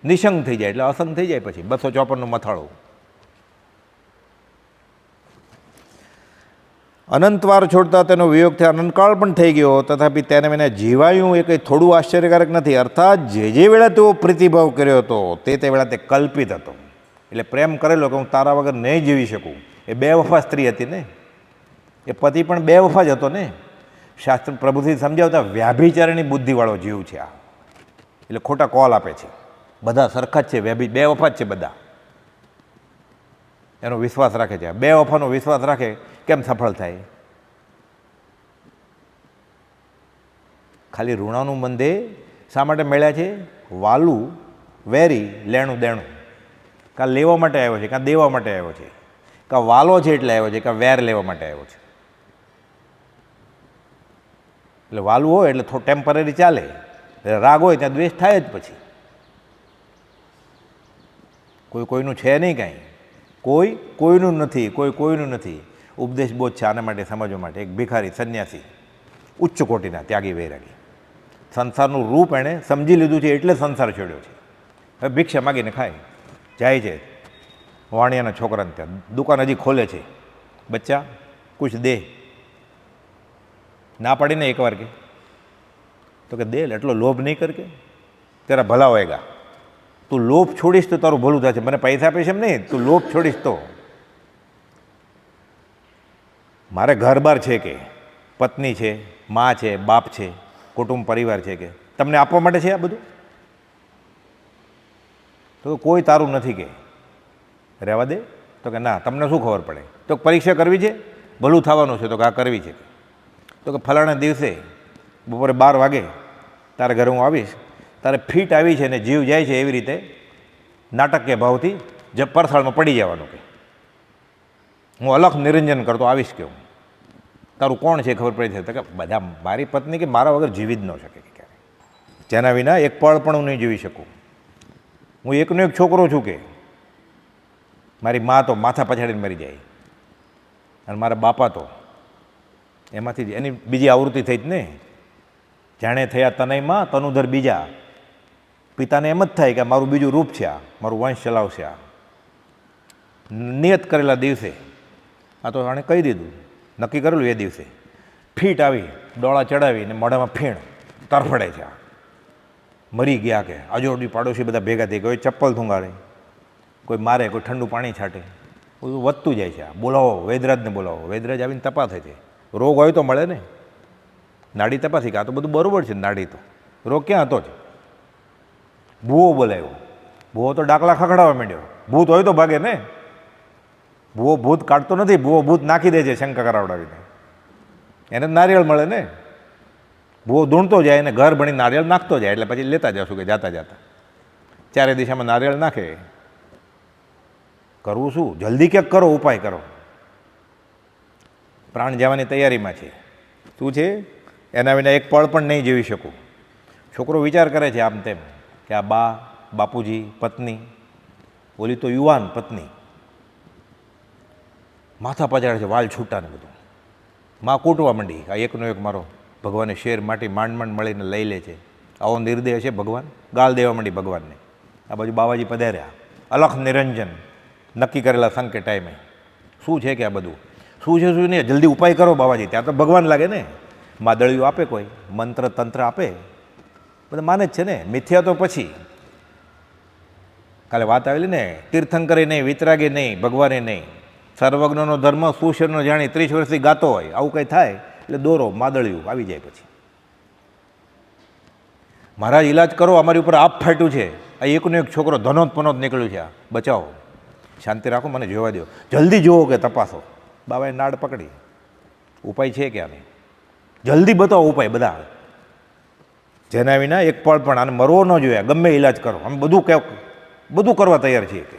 S1: નિશંક થઈ જાય, એટલે અસંગ થઈ જાય. પછી 254નું મથાળું. અનંતવાર છોડતા તેનો વિયોગ થયા, અનંતકાળ પણ થઈ ગયો, તથાપી તેને એને જીવાયું એ કંઈ થોડું આશ્ચર્યકારક નથી. અર્થાત જે વેળા તેઓ પ્રીતિભાવ કર્યો હતો તે વેળા તે કલ્પિત હતો. એટલે પ્રેમ કરેલો કે હું તારા વગર નહીં જીવી શકું. એ બે વફા સ્ત્રી હતી ને, એ પતિ પણ બે વફા જ હતો ને. શાસ્ત્ર પ્રભુથી સમજાવતા વ્યાભિચારની બુદ્ધિવાળો જીવ છે આ, એટલે ખોટા કોલ આપે છે. બધા સરખા જ છે, બે વફા જ છે બધા. એનો વિશ્વાસ રાખે છે, બે વફાનો વિશ્વાસ રાખે કેમ સફળ થાય? ખાલી ઋણાનું બંધે શા માટે મળ્યા છે? વાલું વેરી લેણું દેણું. કાં લેવા માટે આવ્યો છે, કાં દેવા માટે આવ્યો છે, કાં વાલો છે એટલે આવ્યો છે, કાં વેર લેવા માટે આવ્યો છે. એટલે વાલું હોય એટલે થોડું ટેમ્પરરી ચાલે, રાગ હોય ત્યાં દ્વેષ થાય જ. પછી કોઈ કોઈનું છે નહીં કાંઈ, કોઈ કોઈનું નથી, કોઈ કોઈનું નથી. ઉપદેશ બોધ છે આના માટે સમજવા માટે. એક ભિખારી સંન્યાસી, ઉચ્ચ કોટીના ત્યાગી વૈરાગી, સંસારનું રૂપ એણે સમજી લીધું છે એટલે સંસાર છોડ્યો છે. હવે ભિક્ષા માગીને ખાય, જાય છે વાણિયાના છોકરાને ત્યાં, દુકાન હજી ખોલે છે. બચ્ચા કુછ દે, ના પાડીને એકવાર કે તો કે દે, એટલો લોભ નહીં કર કે તેરા ભલા હોયગા. તું લોભ છોડીશ તો તારું ભલું થશે. મને પૈસા આપીશ એમ નહીં, તું લોભ છોડીશ તો. મારે ઘર બાર છે કે પત્ની છે, મા છે, બાપ છે, કુટુંબ પરિવાર છે કે તમને આપવા માટે છે આ બધું? તો કોઈ તારું નથી કે રહેવા દે. તો કે ના, તમને શું ખબર પડે? તો પરીક્ષા કરવી છે, ભલું થવાનું છે. તો કે આ કરવી છે. તો કે ફલાણા દિવસે બપોરે 12 વાગે તારે ઘરે હું આવીશ, તારે ફીટ આવી છે ને જીવ જાય છે એવી રીતે નાટકીય ભાવથી જે પરસાળમાં પડી જવાનું કે હું અલખ નિરંજન કરતો આવીશ કે હું તારું કોણ છે ખબર પડી છે? તો કે બધા મારી પત્ની કે મારા વગર જીવી જ ન શકે કે ક્યારે, જેના વિના એક પળ પણ હું નહીં જીવી શકું. હું એકનો એક છોકરો છું કે મારી મા તો માથા પછાડીને મરી જાય, અને મારા બાપા તો એમાંથી જ એની બીજી આવૃત્તિ થઈ જ ને. જાણે થયા તનયમાં તનુધર બીજા. પિતાને એમ જ થાય કે મારું બીજું રૂપ છે, આ મારું વંશ ચલાવશે, આ નિયત કરેલા દિવસે. આ તો આણે કહી દીધું, નક્કી કરેલું એ દિવસે ફીટ આવી, ડોળા ચડાવી ને મોઢામાં ફીણ તરફડે છે. મરી ગયા કે આજોડી પાડોશી બધા ભેગા થઈ, કોઈ ચપ્પલ થૂંગાડે, કોઈ મારે, કોઈ ઠંડુ પાણી છાંટે, બધું વધતું જાય છે. આ બોલાવો વૈદરાજને, બોલાવો. વૈદરાજ આવીને તપાસે છે. રોગ હોય તો મળે ને, નાડી તપાસી કે આ તો બધું બરાબર છે. નાડી તો રોગ ક્યાં હતો જ. ભૂવો બોલાવ્યો, ભૂવો તો ડાકલા ખખડાવવા માંડ્યો. ભૂત હોય તો ભાગે ને, ભૂવો ભૂત કાઢતો નથી, ભૂવો ભૂત નાખી દે છે શંકા કરાવડાવીને. એને નારિયેળ મળે ને. ભૂવો ધૂણતો જાય અને ઘર ભણી નારિયેળ નાખતો જાય, એટલે પછી લેતા જશું કે જાતા જાતા ચારે દિશામાં નારિયેળ નાખે. કરવું શું? જલ્દી ક્યાંક કરો, ઉપાય કરો. પ્રાણ જવાની તૈયારીમાં છે. શું છે? એના વિના એક પળ પણ નહીં જીવી શકું. છોકરો વિચાર કરે છે આમ તેમ કે આ બા, બાપુજી, પત્ની, ઓલી તો યુવાન પત્ની માથા પજાડે છે, વાલ છૂટા ને બધું. માં કૂટવા માંડી, આ એકનો એક મારો ભગવાને શેર માટી માંડ માંડ મળીને લઈ લે છે. આવો નિર્દય છે ભગવાન. ગાળ દેવા માંડી ભગવાનને. આ બાજુ બાવાજી પધાર્યા, અલખ નિરંજન, નક્કી કરેલા સંકે ટાઈમે. શું છે કે આ બધું શું છે શું નહીં, જલ્દી ઉપાય કરો બાવાજી. ત્યાં તો ભગવાન લાગે ને. માદળીઓ આપે, કોઈ મંત્ર તંત્ર આપે, બધા માને જ છે ને. મિથ્યા તો પછી કાલે વાત આવેલી ને, તીર્થંકરે નહીં, વિતરાગે નહીં, ભગવાને નહીં, સર્વજ્ઞનો ધર્મ સુશરનો જાણી 30 વર્ષથી ગાતો હોય. આવું કંઈ થાય એટલે દોરો માદળિયું આવી જાય. પછી મહારાજ ઈલાજ કરો, અમારી ઉપર આપ ફાટ્યું છે, આ એકનો એક છોકરો ધનોત પનોત નીકળ્યું છે, આ બચાવો, શાંતિ રાખો, મને જોવા દો, જલ્દી જુઓ કે તપાસો. બાબાએ નાડ પકડી, ઉપાય છે કે આને જલ્દી બતાવો ઉપાય બધા, જેના વિના એક પળ પણ આને મરવો ન જોઈએ, ગમે ઈલાજ કરો, અમે બધું કરવા તૈયાર છીએ કે.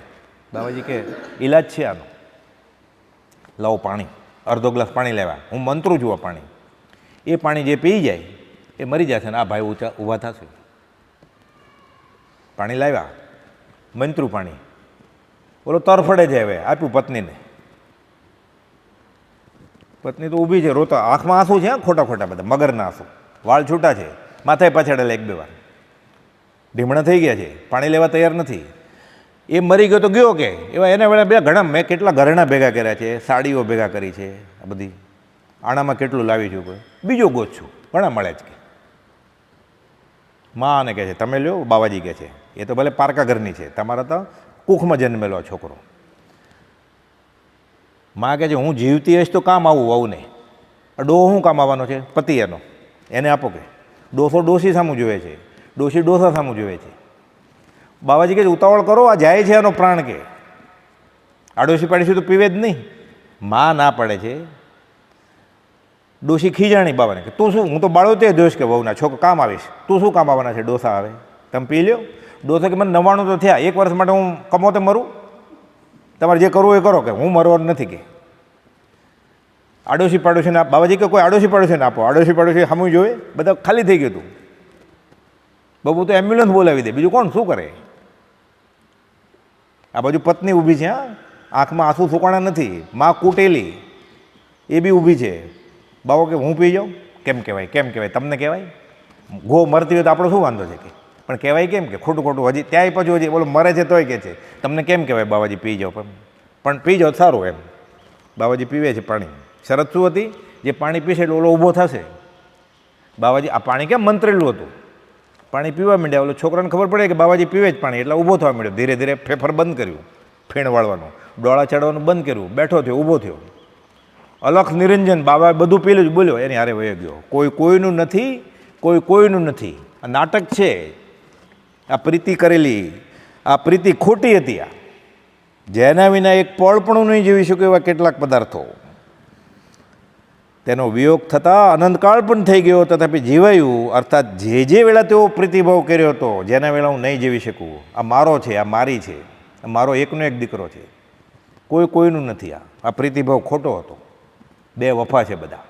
S1: બાબાજી કે ઈલાજ છે આનો, લાવો પાણી, અડધો ગ્લાસ પાણી લેવા, હું મંત્રું છું આ પાણી. એ પાણી જે પી જાય એ મરી જશે ને આ ભાઈ ઊભા થશે. પાણી લાવ્યા, મંત્રું પાણી, બોલો તરફડે છે. હવે આપ્યું પત્નીને, પત્ની તો ઊભી છે, રોતા, આંખમાં આંસુ છે, ખોટા ખોટા બધા મગરના આંસુ, વાળ છૂટા છે, માથે પાછળેલા 1-2 વાર, ઢીમણા થઈ ગયા છે, પાણી લેવા તૈયાર નથી. એ મરી ગયો તો ગયો કે એવા એના વેળા બે ઘણા, મેં કેટલા ઘરેણા ભેગા કર્યા છે, સાડીઓ ભેગા કરી છે, આ બધી આણામાં કેટલું લાવી છું, કોઈ બીજો ગોત છું, ઘણા મળે જ કે. માને કહે છે તમે લ્યો, બાવાજી કહે છે એ તો ભલે પારકા ઘરની છે, તમારા તો કુખમાં જન્મેલો છોકરો. માં કહે છે હું જીવતી હશ તો કામ આવું વહુને, ડોહો શું કામ આવવાનો છે? પતિ એનો, એને આપો. કે ડોસો ડોસી સામું જોવે છે, ડોસી ડોસા સામું જોવે છે. બાબાજી કહે ઉતાવળ કરો, આ જાય છે એનો પ્રાણ. કે આડોશી પાડીશું તો પીવે જ નહીં. માં ના પડે છે. ડોશી ખીજાણી બાબાને કે તું શું, હું તો બાળો તે જોઈશ કે વહુના છોકરો કામ આવીશ, તું શું કામ આવવાના છે? ડોસા આવે, તમે પી લ્યો. ડોસા કે મને 99 તો થયા, 1 વર્ષ માટે હું કમોતે મરું? તમારે જે કરવું એ કરો, કે હું મરવાનું નથી. કે આડોશી પાડોશીને બાબાજી કે કોઈ આડોશી પાડોશીને આપો. આડોશી પાડોશી સામું જોવે, બધા ખાલી થઈ ગયું હતું. બાબુ તો એમ્બ્યુલન્સ બોલાવી દે, બીજું કોણ શું કરે? આ બાજુ પત્ની ઊભી છે, હા, આંખમાં આંસુ સુકાણા નથી, માં કૂટેલી એ બી ઊભી છે. બાબો કે હું પી જાઉં? કેમ કહેવાય? કેમ કહેવાય? તમને કહેવાય? ગો મરતી હોય તો આપણો શું વાંધો છે? કે પણ કહેવાય કેમ? કે ખોટું ખોટું હજી ત્યાંય પાછું હજી બોલો મરે છે તોય કે છે તમને કેમ કહેવાય? બાબાજી પી જાઓ, પણ પી જાઓ સારું એમ. બાબાજી પીવે છે પાણી. શરત શું હતી? જે પાણી પીશે એટલે ઓલો ઊભો થશે. બાબાજી આ પાણી કેમ મંત્રેલું હતું? પાણી પીવા માંડ્યા, ઓલો છોકરાને ખબર પડે કે બાબાજી પીવે જ પાણી, એટલે ઊભો થવા માંડ્યો. ધીરે ધીરે ફેફર બંધ કર્યું, ફીણ વાળવાનું, ડોળા ચડવાનું બંધ કર્યું, બેઠો થયો, ઊભો થયો. અલખ નિરંજન બાબા બધું પેલું જ બોલ્યો, એની હારે વહી ગયો. કોઈ કોઈનું નથી, કોઈ કોઈનું નથી. આ નાટક છે. આ પ્રીતિ કરેલી, આ પ્રીતિ ખોટી હતી. આ જેના વિના એક પળ પણ નહીં જીવી શકે એવા કેટલાક પદાર્થો. તેનો વિયોગ થતાં અનંતકાળ પણ થઈ ગયો, તથાપી જીવાયું. અર્થાત જે વેળા તેઓ પ્રીતિભાવ કર્યો હતો, જેના વેળા હું નહીં જીવી શકું, આ મારો છે, આ મારી છે, આ મારો એકનો એક દીકરો છે, કોઈ કોઈનું નથી. આ પ્રીતિભાવ ખોટો હતો. બે વફા છે બધા.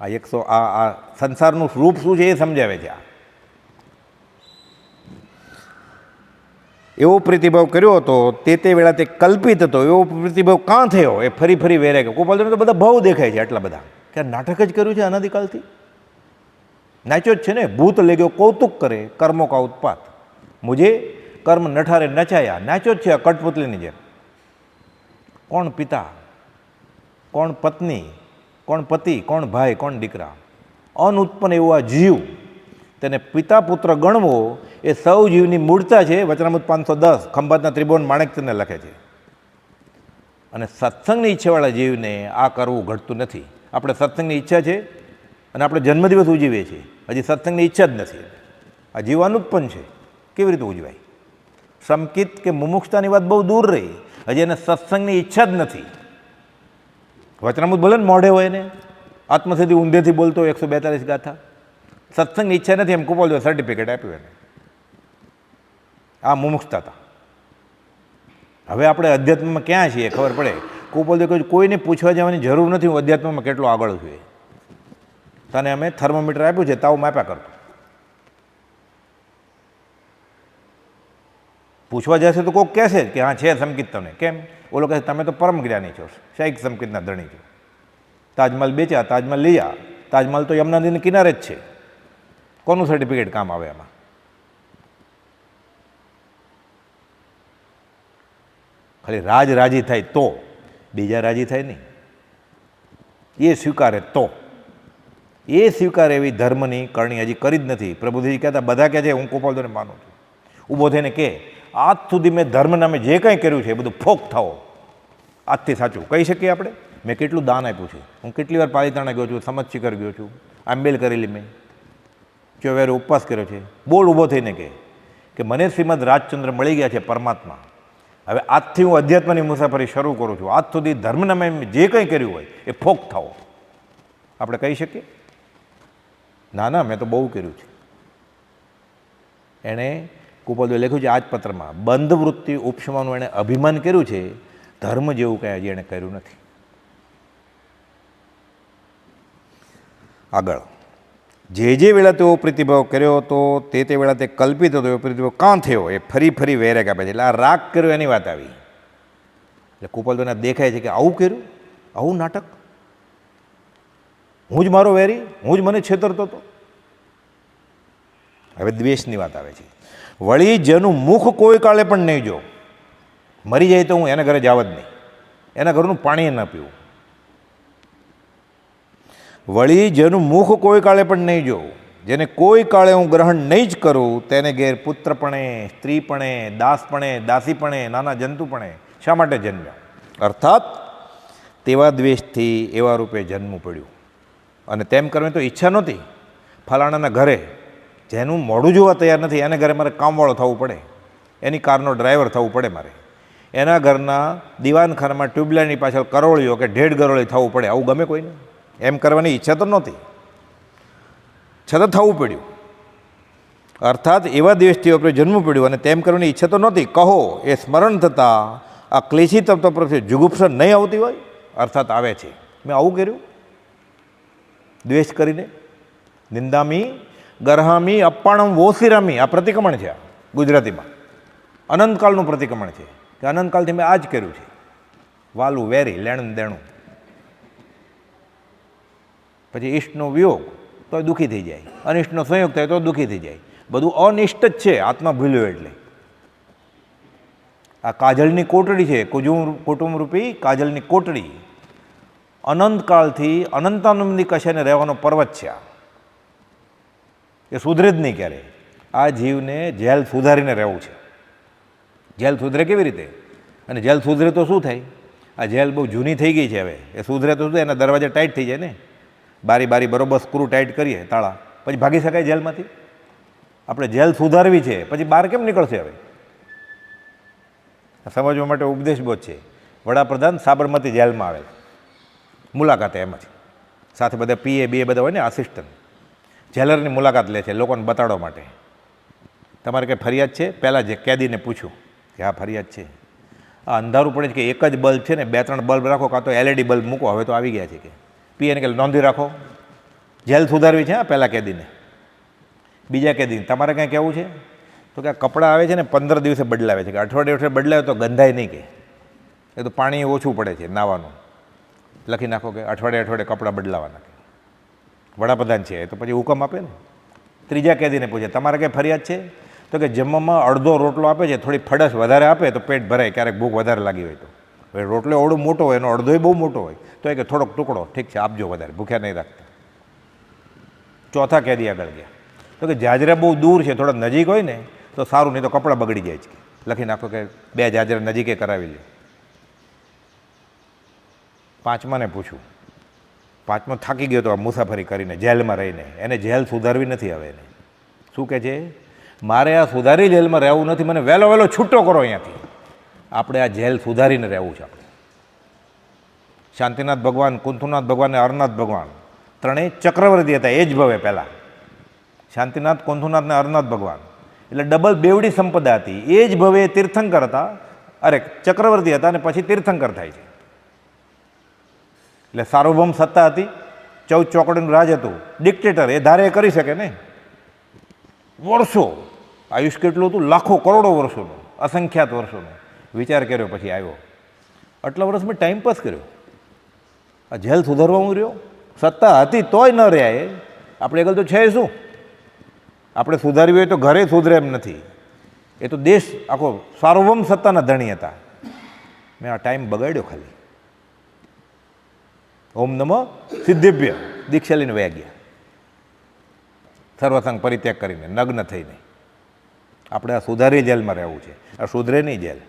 S1: આ સંસારનું રૂપ શું છે એ સમજાવે છે. એવો પ્રીતિભાવ કર્યો હતો, તે વેળા તે કલ્પિત હતો. એવો પ્રીતિભાવ કાં થયો? એ ફરી ફરી વેરે ગયો. ગોપાલજીને તો બધા ભાવ દેખાય છે આટલા બધા, કે આ નાટક જ કર્યું છે અનાદિકાલથી. નાચ્યો જ છે ને. ભૂત લેગ્યો કૌતુક કરે, કર્મો કા ઉત્પાત, મુજે કર્મ નઠારે નચાયા. નાચ્યો જ છે આ કઠપુતલીની જેમ. કોણ પિતા, કોણ પત્ની, કોણ પતિ, કોણ ભાઈ, કોણ દીકરા, અનુત્પન્ન એવું આ જીવ, તેને પિતા પુત્ર ગણવો એ સૌ જીવની મૂળતા છે. વચનામૃત 510 ખંભાતના ત્રિભુવન માણેકચંદને લખે છે. અને સત્સંગની ઈચ્છાવાળા જીવને આ કરવું ઘટતું નથી. આપણે સત્સંગની ઈચ્છા છે અને આપણે જન્મદિવસ ઉજવીએ છીએ, હજી સત્સંગની ઈચ્છા જ નથી. આ જીવ અનુત્પન્ન છે, કેવી રીતે ઉજવાય? સંકિત કે મુમુક્ષતાની વાત બહુ દૂર રહી, હજી એને સત્સંગની ઈચ્છા જ નથી. વચનામૃત બોલે ને મોઢે હોય ને, આત્મસિદ્ધિ ઊંધેથી બોલતો 142 ગાથા. સત્સંગની ઈચ્છા નથી એમ કુપોલ સર્ટિફિકેટ આપ્યું એને. આ મુમુક્ષતા હતા. હવે આપણે અધ્યાત્મમાં ક્યાં છીએ ખબર પડે. કુપોલ કોઈને પૂછવા જવાની જરૂર નથી હું અધ્યાત્મમાં કેટલો આગળ છું. તને અમે થર્મોમીટર આપ્યું છે, તાવ માપ્યા કરતો. પૂછવા જશે તો કોઈક કહેશે કે હા છે સંકિત તમને. કેમ? ઓલો કહે તમે તો પરમ જ્ઞાની છો, શાહિક સંકિતના ધણી છો. તાજમહલ બેચ્યા, તાજમહલ લીયા. તાજમહલ તો યમુના નદીના કિનારે જ છે. કોનું સર્ટિફિકેટ કામ આવે એમાં? ખાલી રાજ રાજી થાય તો, બીજા રાજી થાય નહીં. એ સ્વીકારે તો. એ સ્વીકારે એવી ધર્મની કરણી હજી કરી જ નથી. પ્રભુજી કહેતા બધા કહે છે હું ગોપાલજીને માનું છું. ઊભો થઈને કે આજ સુધી મેં ધર્મ નામે જે કંઈ કર્યું છે એ બધું ફોક થાઓ. આજથી સાચું કહી શકીએ આપણે. મેં કેટલું દાન આપ્યું છે, હું કેટલી વાર પાલિતાણા ગયો છું, સમજશિખર ગયો છું, આંબેલ કરેલી મેં, ચોવેરે ઉપવાસ કર્યો છે. બોલ ઊભો થઈને કે મને શ્રીમદ રાજચંદ્ર મળી ગયા છે પરમાત્મા. હવે આજથી હું અધ્યાત્મની મુસાફરી શરૂ કરું છું. આજ સુધી ધર્મ નામે જે કંઈ કર્યું હોય એ ફોક થાઓ. આપણે કહી શકીએ? ના ના, મેં તો બહુ કર્યું છે. એણે કુપોલે લખ્યું છે આ જ પત્રમાં, બંધ વૃત્તિ ઉપશમવાનું એણે અભિમાન કર્યું છે, ધર્મ જેવું કંઈ હજી એણે કર્યું નથી. આગળ, જે વેળા તેઓ પ્રતિભાવ કર્યો હતો તે વેળા તે કલ્પિત હતો. એ પ્રતિભાવ કાં થયો? એ ફરી ફરી વેરેક આપે છે. એટલે આ રાગ કર્યો એની વાત આવી. એટલે કુપોલને દેખાય છે કે આવું કર્યું, આવું નાટક, હું જ મારો વેરી, હું જ મને છેતરતો હતો. હવે દ્વેષની વાત આવે છે. વળી જેનું મુખ કોઈ કાળે પણ નહીં જો, મરી જાય તો હું એના ઘરે જાવ જ નહીં, એના ઘરનું પાણી ન પીવું. વળી જેનું મુખ કોઈ કાળે પણ નહીં જોવું, જેને કોઈ કાળે હું ગ્રહણ નહીં જ કરું તેને ઘેર પુત્રપણે, સ્ત્રીપણે, દાસપણે, દાસીપણે, નાના જંતુપણે શા માટે જન્મ્યા? અર્થાત તેવા દ્વેષથી એવા રૂપે જન્મવું પડ્યું. અને તેમ કરવાની તો ઈચ્છા નહોતી. ફલાણાના ઘરે જેનું મોઢું જોવા તૈયાર નથી એને ઘરે મારે કામવાળો થવું પડે, એની કારનો ડ્રાઈવર થવું પડે, મારે એના ઘરના દીવાનખાનામાં ટ્યુબલાઇટની પાછળ કરોળીઓ કે 1.5 કરોળી થવું પડે. આવું ગમે કોઈને? એમ કરવાની ઈચ્છા તો નહોતી, છતાં થવું પડ્યું. અર્થાત એવા દ્વેષથી આપણે જન્મવું પડ્યું અને તેમ કરવાની ઈચ્છા તો નહોતી. કહો એ સ્મરણ થતાં આ ક્લેશી તત્વ પ્રત્યે જુગુપ્સા નહીં આવતી હોય? અર્થાત આવે છે. મેં આવું કર્યું દ્વેષ કરીને. નિંદામી ગરહામી અપ્પાણમ વોસિરામી, આ પ્રતિક્રમણ છે. આ ગુજરાતીમાં અનંતકાળનું પ્રતિક્રમણ છે કે અનંતકાળથી મેં આ જ કર્યું છે. વાલું વેરી, લેણું દેણું. પછી ઈષ્ટનો વિયોગ તો દુઃખી થઈ જાય, અનિષ્ટનો સંયોગ થાય તો દુઃખી થઈ જાય. બધું અનિષ્ટ જ છે આત્મા ભૂલ્યો એટલે. આ કાજલની કોટડી છે, કુટુંબરૂપી કાજલની કોટડી. અનંતકાળથી અનંતાનંદી કશાને રહેવાનો પર્વત છે. એ સુધરે જ નહીં ક્યારે. આ જીવને જેલ સુધારીને રહેવું છે. જેલ સુધરે કેવી રીતે? અને જેલ સુધરે તો શું થાય? આ જેલ બહુ જૂની થઈ ગઈ છે હવે. એ સુધરે તો શું? એના દરવાજા ટાઈટ થઈ જાય ને. બારી બરોબર સ્ક્રૂ ટાઈટ કરીએ તાળા, પછી ભાગી શકાય જેલમાંથી? આપણે જેલ સુધારવી છે, પછી બહાર કેમ નીકળશે હવે? સમજવા માટે ઉપદેશ બહુ છે. વડાપ્રધાન સાબરમતી જેલમાં આવે મુલાકાતે, એમ જ સાથે બધા પીએ બીએ બધા હોય ને આસિસ્ટન્ટ, જેલરની મુલાકાત લે છે લોકોને બતાડવા માટે. તમારે કંઈ ફરિયાદ છે? પહેલાં જે કેદીને પૂછ્યું કે હા ફરિયાદ છે. આ અંધારું પડે છે કે એક જ બલ્બ છે ને 2-3 બલ્બ રાખો, કાં તો LED બલ્બ મૂકો, હવે તો આવી ગયા છે. કે પીએને કે નોંધી રાખો. જેલ સુધારવી છે. હા, પહેલાં કેદીને. બીજા કેદીને તમારે કંઈ કહેવું છે? તો કે આ કપડાં આવે છે ને 15 દિવસે બદલાવે છે, કે અઠવાડિયે બદલાવે તો ગંધાય નહીં, કે એ તો પાણી ઓછું પડે છે નાવાનું. લખી નાખો કે અઠવાડિયે કપડાં બદલાવાના. વડાપ્રધાન છે તો પછી હુકમ આપે ને. ત્રીજા કેદીને પૂછે તમારે કંઈ ફરિયાદ છે? તો કે જમવામાં અડધો રોટલો આપે છે, થોડી ફડસ વધારે આપે તો પેટ ભરાય, ક્યારેક ભૂખ વધારે લાગી હોય તો. હવે રોટલો એવડો મોટો હોય, એનો અડધોય બહુ મોટો હોય, તો એ કે થોડોક ટુકડો ઠીક છે આપજો, વધારે ભૂખ્યા નહીં રાખતા. ચોથા કેદી આગળ ગયા તો કે જાજરા બહુ દૂર છે, થોડા નજીક હોય ને તો સારું, નહીં તો કપડાં બગડી જાય છે. લખી નાખો કે 2 જાજરા નજીકે કરાવી લે. પાંચમાને પૂછું. પાંચમો થાકી ગયો તો આ મુસાફરી કરીને, જેલમાં રહીને. એને જેલ સુધારવી નથી. હવે એને શું કહે છે? મારે આ સુધારી જેલમાં રહેવું નથી, મને વહેલો છૂટો કરો અહીંયાથી. આપણે આ જેલ સુધારીને રહેવું છે. આપણે શાંતિનાથ ભગવાન, કુંથુનાથ ભગવાન અને અરનાથ ભગવાન ત્રણેય ચક્રવર્તી હતા એ જ ભવે. પહેલાં શાંતિનાથ, કુંથુનાથ ને અરનાથ ભગવાન એટલે ડબલ બેવડી સંપદા હતી. એ જ ભવે તીર્થંકર હતા, અરે ચક્રવર્તી હતા, અને પછી તીર્થંકર થાય છે. એટલે સાર્વભૌમ સત્તા હતી, 14 ચોકડીનું રાજ હતું. ડિક્ટેટર એ ધારે કરી શકે ને. વર્ષો આયુષ કેટલું હતું? લાખો કરોડો વર્ષોનું, અસંખ્યાત વર્ષોનું. વિચાર કર્યો પછી આવ્યો. આટલા વર્ષ મેં ટાઈમપાસ કર્યો. આ જેલ સુધારવા હું રહ્યો? સત્તા હતી તોય ન રહ્યા. એ આપણે આગળ તો છે શું? આપણે સુધારવી હોય તો ઘરે સુધરે એમ નથી. એ તો દેશ આખો સાર્વભૌમ સત્તાના ધણી હતા. મેં આ ટાઈમ બગાડ્યો ખાલી. ઓમ નમઃ સિદ્ધેભ્ય દીક્ષા લઈને વયા ગયા, સર્વસંગ પરિત્યાગ કરીને, નગ્ન થઈને. આપણે આ સુધારી જેલમાં રહેવું છે. આ સુધરે નહીં જેલ.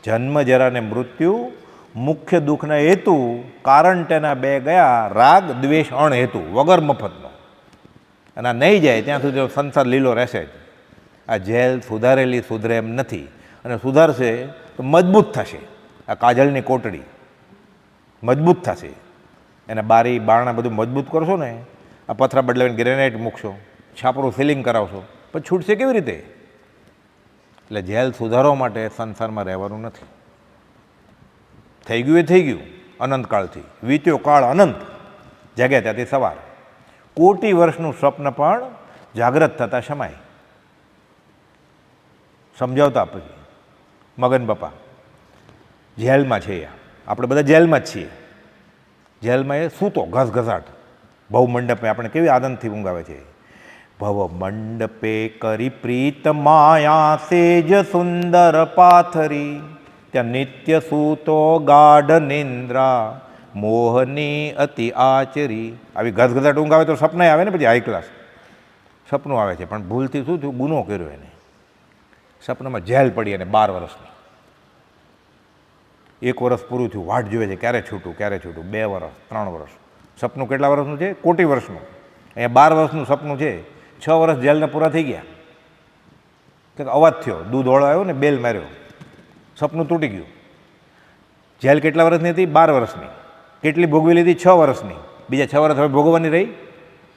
S1: જન્મ જરા ને મૃત્યુ મુખ્ય દુઃખના હેતુ, કારણ તેના 2 ગયા, રાગ દ્વેષ અણ હેતુ, વગર મફતનો. અને આ નહીં જાય ત્યાં સુધી સંસાર લીલો રહેશે જ. આ જેલ સુધારેલી સુધરે એમ નથી. અને સુધારશે તો મજબૂત થશે. આ કાજલની કોટડી મજબૂત થશે. એને બારી બારણા બધું મજબૂત કરશો ને, આ પથરા બદલાવીને ગ્રેનાઇટ મૂકશો, છાપરું સીલિંગ કરાવશો, પછી છૂટશે કેવી રીતે? એટલે જેલ સુધારવા માટે સંસારમાં રહેવાનું નથી. થઈ ગયું એ થઈ ગયું. અનંતકાળથી વીત્યો કાળ અનંત. જાગ્યા ત્યાંથી સવાર. કોટી વર્ષનું સ્વપ્ન પણ જાગ્રત થતા શમાય. સમજાવતા પછી મગન બાપા જેલમાં છે. આપણે બધા જેલમાં જ છીએ. જેલમાં એ સૂતો ઘસઘસાટ. ભવ મંડપે આપણે કેવી આનંદથી ઊંઘાવે છે. ભવ મંડપે કરી પ્રીત માયા સેજ સુંદર પાથરી, ત્યાં નિત્ય સૂતો ગાઢ નિંદ્રા મોહની અતિ આચરી. આવી ઘસઘસાટ ઊંઘ આવે તો સપના આવે ને પછી હાઈ ક્લાસ. સપનું આવે છે, પણ ભૂલથી શું થયું, ગુનો કર્યો એને, સપનામાં જેલ પડી અને 12 વર્ષની. 1 વર્ષ પૂરું થયું, વાટ જોવે છે ક્યારે છૂટું ક્યારે છૂટું, 2 વર્ષ 3 વર્ષ. સપનું કેટલા વર્ષનું છે? કોટી વર્ષનું. અહીંયા 12 વર્ષનું સપનું છે, 6 વર્ષ જેલના પૂરા થઈ ગયા. કંઈક અવાજ થયો, દૂધ ઓળો આવ્યો ને બેલ માર્યો, સપનું તૂટી ગયું. જેલ કેટલા વર્ષની હતી? 12 વર્ષની. કેટલી ભોગવી લીધી? 6 વર્ષની. બીજા 6 વર્ષ હવે ભોગવવાની રહી.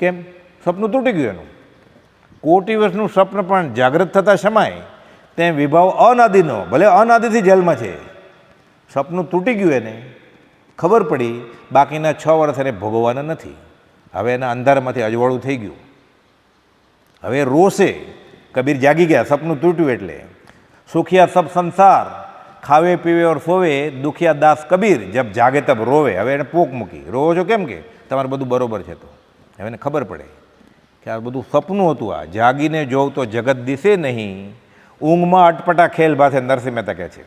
S1: કેમ? સપનું તૂટી ગયું એનું. કોટી વર્ષનું સ્વપ્ન પણ જાગૃત થતા સમય તેમ વિભાવ અનાદિનો, ભલે અનાદિથી જેલમાં છે, સપનું તૂટી ગયું એને ખબર પડી, બાકીના 6 વર્ષ એને ભોગવવાના નથી. હવે એના અંધારામાંથી અજવાળું થઈ ગયું. હવે રોષે કબીર જાગી ગયા, સપનું તૂટ્યું એટલે. સુખિયા સબ સંસાર ખાવે પીવે ઓર સોવે, દુખિયા દાસ કબીર જબ જાગે તબ રોવે. હવે એને પોક મૂકી. રોવો છો કેમ? કે તમારે બધું બરોબર છે. તો હવે એને ખબર પડે કે આ બધું સપનું હતું. આ જાગીને જોઉં તો જગત દિશે નહીં, ઊંઘમાં અટપટા ખેલ ભાથે. નરસિંહ મહેતા કહે છે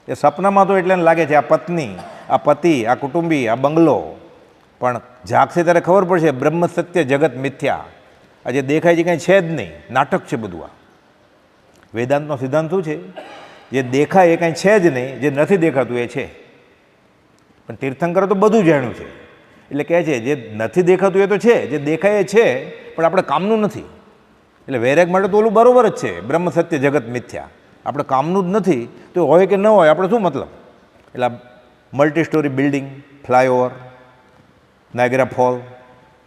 S1: એ સપનામાં તો એટલે એને લાગે છે આ પત્ની, આ પતિ, આ કુટુંબી, આ બંગલો, પણ જાગશે ત્યારે ખબર પડશે બ્રહ્મ સત્ય જગત મિથ્યા. આ જે દેખાય છે કંઈ છે જ નહીં, નાટક છે બધું. આ વેદાંતનો સિદ્ધાંત શું છે? જે દેખાય એ કાંઈ છે જ નહીં, જે નથી દેખાતું એ છે. પણ તીર્થંકરે તો બધું જાણ્યું છે, એટલે કહે છે જે નથી દેખાતું એ તો છે, જે દેખાય એ છે, પણ આપણે કામનું નથી. એટલે વૈરાગ માટે તો ઓલું બરાબર જ છે, બ્રહ્મ સત્ય જગત મિથ્યા. આપણે કામનું જ નથી તો હોય કે ન હોય આપણે શું મતલબ? એટલે multi story building, flyover, Niagara fall,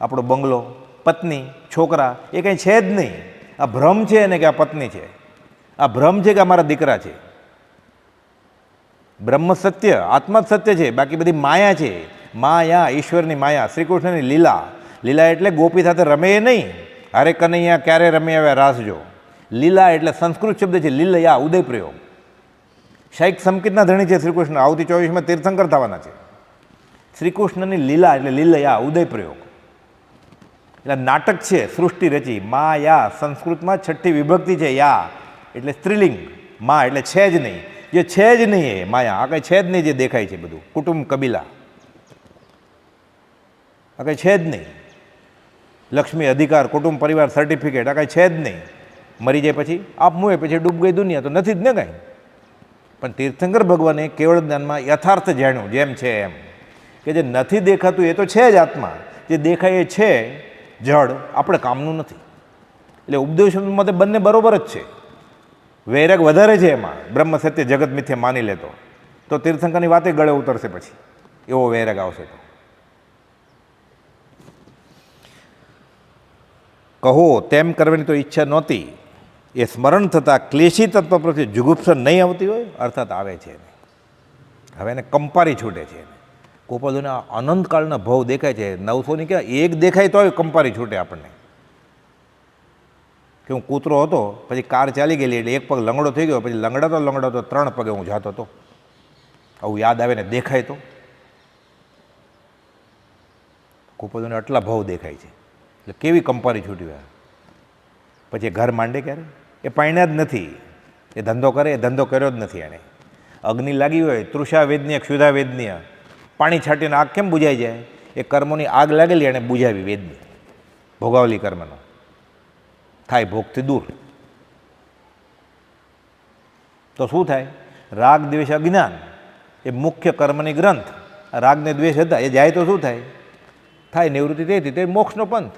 S1: આપણો બંગલો, પત્ની, છોકરા, એ કંઈ છે જ નહીં. આ ભ્રમ છે એને કે આ પત્ની છે, આ ભ્રમ છે કે અમારા દીકરા છે. બ્રહ્મ સત્ય, આત્મા જ સત્ય છે, બાકી બધી માયા છે. માયા, ઈશ્વરની માયા, શ્રીકૃષ્ણની લીલા. લીલા એટલે ગોપી સાથે રમે એ નહીં, હારે કનૈયા ક્યારે રમે આવ્યા રાસ જો. લીલા એટલે સંસ્કૃત શબ્દ છે, લીલયા, ઉદય પ્રયોગ. શૈક સંકિતના ધણી છે શ્રીકૃષ્ણ. આવતી 24માં તીર્થંકર થવાના છે. શ્રીકૃષ્ણની લીલા એટલે લીલયા, ઉદય પ્રયોગ. એટલે નાટક છે, સૃષ્ટિ રચી. માયા સંસ્કૃતમાં 6ઠ્ઠી વિભક્તિ છે. યા એટલે સ્ત્રીલિંગ, મા એટલે છે જ નહીં, જે છે જ નહીં એ માયા. આ કંઈ છે જ નહીં જે દેખાય છે બધું, કુટુંબ કબીલા, આ કંઈ છે જ નહીં. લક્ષ્મી, અધિકાર, કુટુંબ, પરિવાર, સર્ટિફિકેટ, આ કાંઈ છે જ નહીં. મરી જાય પછી આપ મુએ પછી ડૂબ ગઈ દુનિયા, તો નથી જ ને કાંઈ. પણ તીર્થંકર ભગવાને કેવળ જ્ઞાનમાં યથાર્થ જાણ્યું, જેમ છે એમ, કે જે નથી દેખાતું એ તો છે જ આત્મા, જે દેખાય એ છે જડ, આપણે કામનું નથી. એટલે ઉપદેશમાં બંને બરોબર જ છે. વૈરાગ વધારે છે એમાં, બ્રહ્મ સત્ય જગત મિથ્યા માની લેતો તો તીર્થંકરની વાતે ગળે ઉતરશે પછી, એવો વૈરાગ આવશે. તો કહો તેમ કરવાની તો ઈચ્છા નહોતી, એ સ્મરણ થતાં ક્લેશી તત્વ પ્રત્યે જુગુપ્સા નહીં આવતી હોય, અર્થાત આવે છે. હવે એને કંપારી છૂટે છે. ગોપાલોને અનંતકાળના ભાવ દેખાય છે. 900ની ક્યાં એક દેખાય તોય કંપારી છૂટે આપણને. કે હું કૂતરો હતો, પછી કાર ચાલી ગયેલી એટલે એક પગ લંગડો થઈ ગયો, પછી લંગડાતો 3 પગે હું જાતો હતો. આવું યાદ આવે ને દેખાય તો ગોપાલોને આટલા ભાવ દેખાય છે. એટલે કેવી કંપારી છૂટી હોય. પછી ઘર માંડે ક્યારે? એ પાણ્યા જ નથી, એ ધંધો કરે, એ ધંધો કર્યો જ નથી એણે. અગ્નિ લાગી હોય, તૃષા વેદનીય, ક્ષુધા વેદનીય, પાણી છાંટીને આગ કેમ બુજાઈ જાય? એ કર્મોની આગ લાગેલી એણે બુજાવી, વેદની ભોગાવલી કર્મનો, થાય ભોગથી દૂર. તો શું થાય? રાગ દ્વેષ અજ્ઞાન એ મુખ્ય કર્મની ગ્રંથ. રાગને દ્વેષ હતા એ જાય તો શું થાય? થાય નિવૃત્તિ. તેથી તે મોક્ષનો પંથ.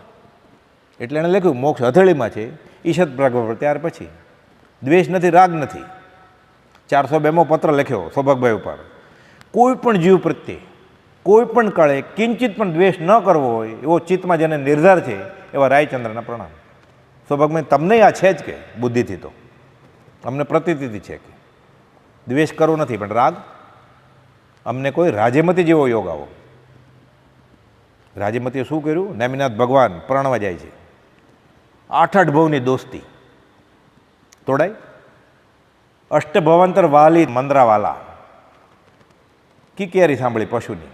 S1: એટલે એણે લખ્યું મોક્ષ હથેળીમાં છે, ઈશત પ્રગટ. ત્યાર પછી દ્વેષ નથી, રાગ નથી. 402મો પત્ર લખ્યો સૌભાગભાઈ ઉપર. કોઈ પણ જીવ પ્રત્યે કોઈ પણ કાળે કિંચિત પણ દ્વેષ ન કરવો હોય એવો ચિત્તમાં જેને નિર્ધાર છે એવા રાયચંદ્રના પ્રણામ. સૌભાગભાઈ તમને આ છે જ કે બુદ્ધિથી તો અમને પ્રતીતિથી છે કે દ્વેષ કરવો નથી, પણ રાગ અમને કોઈ રાજ્યમતી જેવો યોગ આવો. રાજ્યમતીએ શું કર્યું? નેમિનાથ ભગવાન પ્રણવા જાય છે. 8 ભવની દોસ્તી તોડાય. અષ્ટભવંતર વાલી મંદરાવાલા કિકેરી સાંભળી પશુની,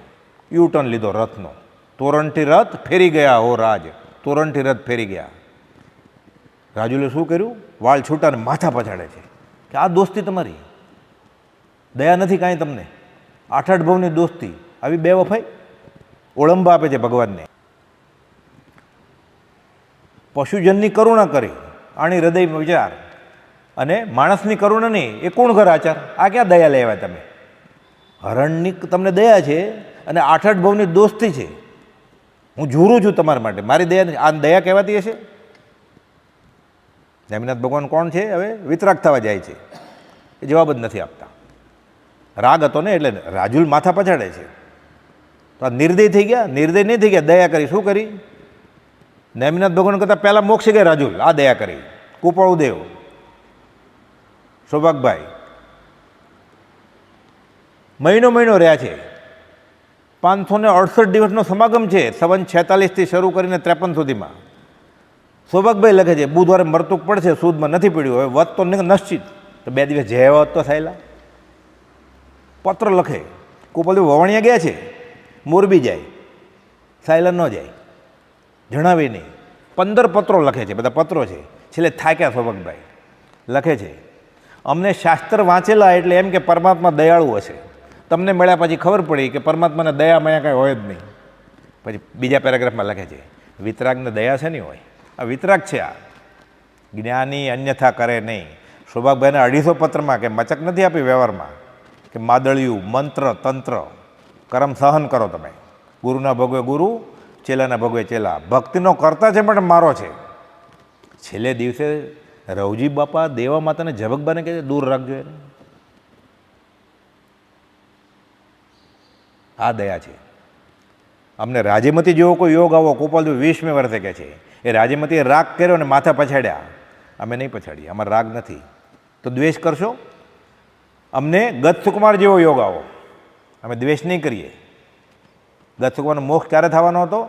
S1: યુટર્ન લીધો રથનો. તોરણથી રથ ફેરી ગયા હો રાજ, તોરણથી રથ ફેરી ગયા. રાજુલે શું કર્યું? વાળ છૂટાને માથા પછાડે છે કે આ દોસ્તી તમારી, દયા નથી કાંઈ તમને. 8 ભવની દોસ્તી, આવી બેવફાઈ. ઓળંબા આપે છે ભગવાનને. પશુજનની કરુણા કરી આની હૃદયમાં વિચાર, અને માણસની કરુણા નહીં, એ કોણ ઘર આચાર? આ ક્યાં દયા લેવા તમે? હરણની તમને દયા છે અને 8-8 ભવની દોસ્તી છે. હું ઝૂરું છું તમારા માટે, મારી દયા નથી. આ દયા કહેવાતી હશે? નેમિનાથ ભગવાન કોણ છે? હવે વિતરાગ થવા જાય છે, એ જવાબ જ નથી આપતા. રાગ હતો ને એટલે રાજુલ માથા પછાડે છે. તો આ નિર્દય થઈ ગયા? નિર્દય નહીં થઈ ગયા, દયા કરી. શું કરી? નેમિનાથ ભગવાન કરતાં પહેલાં મોક્ષે ગયા રાજુલ, આ દયા કરી. કુપાળુદેવ, સૌભાગભાઈ મહિનો રહ્યા છે. 568 દિવસનો સમાગમ છે, સંવત 46થી શરૂ કરીને 53 સુધીમાં. સૌભાગભાઈ લખે છે બુધવારે મરતુક પડશે, સુદમાં નથી પડ્યું. હવે વત તો નિશ્ચિત, તો 2 દિવસ જયા હોત તો સાયલા. પત્ર લખે, કુપાળદેવ વવાણિયા ગયા છે, મોરબી જાય, સાયલા ન જાય, જણાવે નહીં. 15 પત્રો લખે છે, બધા પત્રો છે. છેલ્લે થાક્યા સૌભાગભાઈ લખે છે, અમને શાસ્ત્ર વાંચેલા એટલે એમ કે પરમાત્મા દયાળુ હશે. તમને મળ્યા પછી ખબર પડી કે પરમાત્માને દયા મયા કાંઈ હોય જ નહીં. પછી બીજા પેરેગ્રાફમાં લખે છે, વિતરાગને દયા છે નહીં હોય, આ વિતરાગ છે. આ જ્ઞાની અન્યથા કરે નહીં. સૌભાગભાઈને 250 પત્રમાં કે મચક નથી આપી વ્યવહારમાં, કે માદળિયું, મંત્ર, તંત્ર, કરમ સહન કરો તમે. ગુરુના ભગવે ગુરુ, ચેલાના ભગવે ચેલા. ભક્તિનો કરતા છે પણ મારો છે. છેલ્લે દિવસે રવજી બાપા દેવા માતાને ઝબકબાને કહે છે દૂર રાખજો એને. આ દયા છે. અમને રાજ્યમતી જેવો કોઈ યોગ આવો કુપાલદેવ 20મે વર્ષે કહે છે. એ રાજ્યમતીએ રાગ કર્યો અને માથા પછાડ્યા. અમે નહીં પછાડીએ, અમારો રાગ નથી. તો દ્વેષ કરશો? અમને ગત સુકુમાર જેવો યોગ આવો, અમે દ્વેષ નહીં કરીએ. ગત સુકુમારનો મોક્ષ ક્યારે થવાનો હતો?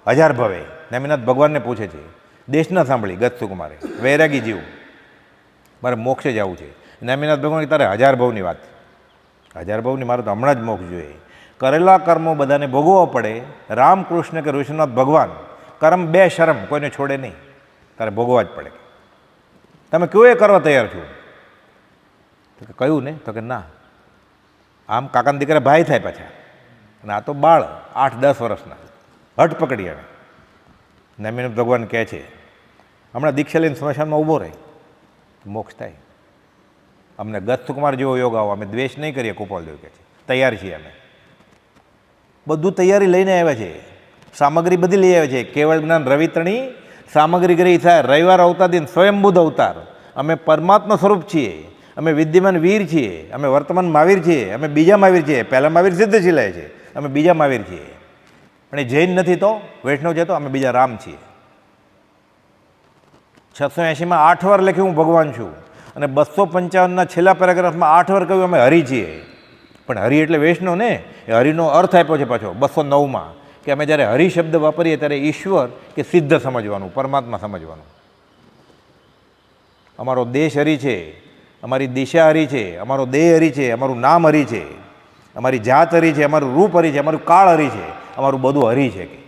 S1: 1000 ભવે. નેમિનાથ ભગવાનને પૂછે છે, દેશ ન સાંભળી ગત સુકુમારે, વૈરાગી જીવ, મારે મોક્ષે જવું છે. નેમિનાથ ભગવાન તારે 1000 ભવની વાત. 1000 ભવની મારે તો હમણાં જ મોક્ષ જોઈએ. કરેલા કર્મો બધાને ભોગવવા પડે. રામકૃષ્ણ કે ઋષિનાથ ભગવાન, કર્મ 2 શરમ કોઈને છોડે નહીં, તારે ભોગવવા જ પડે. તમે કયો એ કરવા તૈયાર છો? તો કે કહ્યું ને? તો કે ના. આમ કાકાના દીકરા ભાઈ થાય પાછા, અને આ તો બાળ 8-10 વર્ષના. હઠ પકડી આવે. નેમિનાથ ભગવાન કહે છે હમણાં દીક્ષા લઈને સ્મશાનમાં ઊભો રહે, મોક્ષ થાય. અમને ગત સુકુમાર જેવો યોગ આવો, અમે દ્વેષ નહીં કરીએ. કુપાલદેવ કહે છે તૈયાર છીએ અમે. બધું તૈયારી લઈને આવ્યા છે, સામગ્રી બધી લઈ આવ્યા છે. કેવળ જ્ઞાન રવિતણી સામગ્રી ગ્રહી થાય. રવિવાર અવતાર દિન સ્વયંબુદ્ધ અવતાર. અમે પરમાત્મા સ્વરૂપ છીએ, અમે વિદ્યમાન વીર છીએ, અમે વર્તમાન મહાવીર છીએ, અમે બીજા મહાવીર છીએ. પહેલા મહાવીર સિદ્ધ શિલાય છે, અમે બીજા મહાવીર છીએ. પણ એ જૈન નથી તો વૈષ્ણવ છે તો અમે બીજા રામ છીએ. 680માં 8 વાર લખ્યું હું ભગવાન છું, અને 255ના છેલ્લા પેરેગ્રાફમાં 8 વાર કહ્યું અમે હરિ છીએ. પણ હરિ એટલે વૈષ્ણવ ને, એ હરિનો અર્થ આપ્યો છે પાછો 209માં, કે અમે જ્યારે હરિ શબ્દ વાપરીએ ત્યારે ઈશ્વર કે સિદ્ધ સમજવાનું, પરમાત્મા સમજવાનું. અમારો દેશ હરિ છે, અમારી દિશા હરિ છે, અમારો દેહ હરિ છે, અમારું નામ હરિ છે, અમારી જાત હરિ છે, અમારું રૂપ હરિ છે, અમારું કાળ હરિ છે, અમારું બધું હરિ છે. કે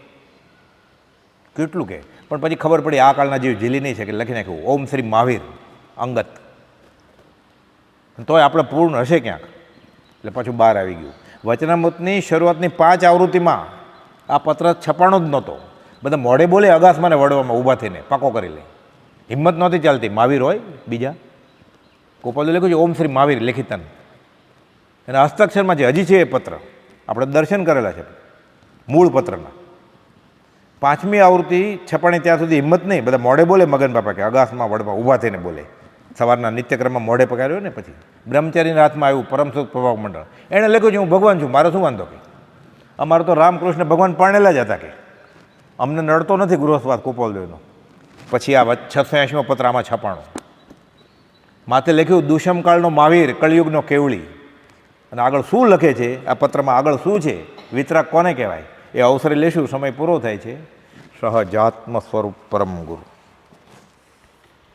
S1: કેટલું કે પણ પછી ખબર પડી આ કાળના જીવ ઝીલી નહીં છે, કે લખી નાખ્યું ઓમ શ્રી મહાવીર અંગત. તોય આપણે પૂર્ણ હશે ક્યાંક, એટલે પાછું બહાર આવી ગયું. વચનામૃતની શરૂઆતની 5 આવૃત્તિમાં આ પત્ર છપાણો જ નહોતો. બધા મોઢે બોલે, અગાસમાને વડવામાં ઊભા થઈને પાકો કરી લે. હિંમત નહોતી ચાલતી. મહાવીર હોય બીજા, કુપાલદેવ લખ્યું છે ઓમ શ્રી મહાવીર લેખિતન, એના હસ્તાક્ષરમાં છે. હજી છે એ પત્ર, આપણે દર્શન કરેલા છે મૂળ પત્રના. 5મી આવૃત્તિ છપાણી ત્યાં સુધી હિંમત નહીં, બધા મોઢે બોલે. મગન બાપા કે અગાસમાં વડમાં ઊભા થઈને બોલે. સવારના નિત્યક્રમમાં મોઢે પકાર્યો ને, પછી બ્રહ્મચારીના હાથમાં આવ્યું પરમસુખ પ્રભાવ મંડળ. એણે લખ્યું છે હું ભગવાન છું, મારો શું વાંધો? કે અમારે તો રામકૃષ્ણ ભગવાન પરણેલા જ હતા, કે અમને નડતો નથી ગૃહસ્વાદ કુપાલદેવનો. પછી આ 680મો પત્ર આમાં છપાણો. માથે લખ્યું દુષ્મકાળનો મહાવીર, કળિયુગનો કેવળી. અને આગળ શું લખે છે આ પત્રમાં, આગળ શું છે, વિતરાગ કોને કહેવાય, એ અવસરે લેશું. સમય પૂરો થાય છે. સહજાત્મ સ્વરૂપ પરમ ગુરુ.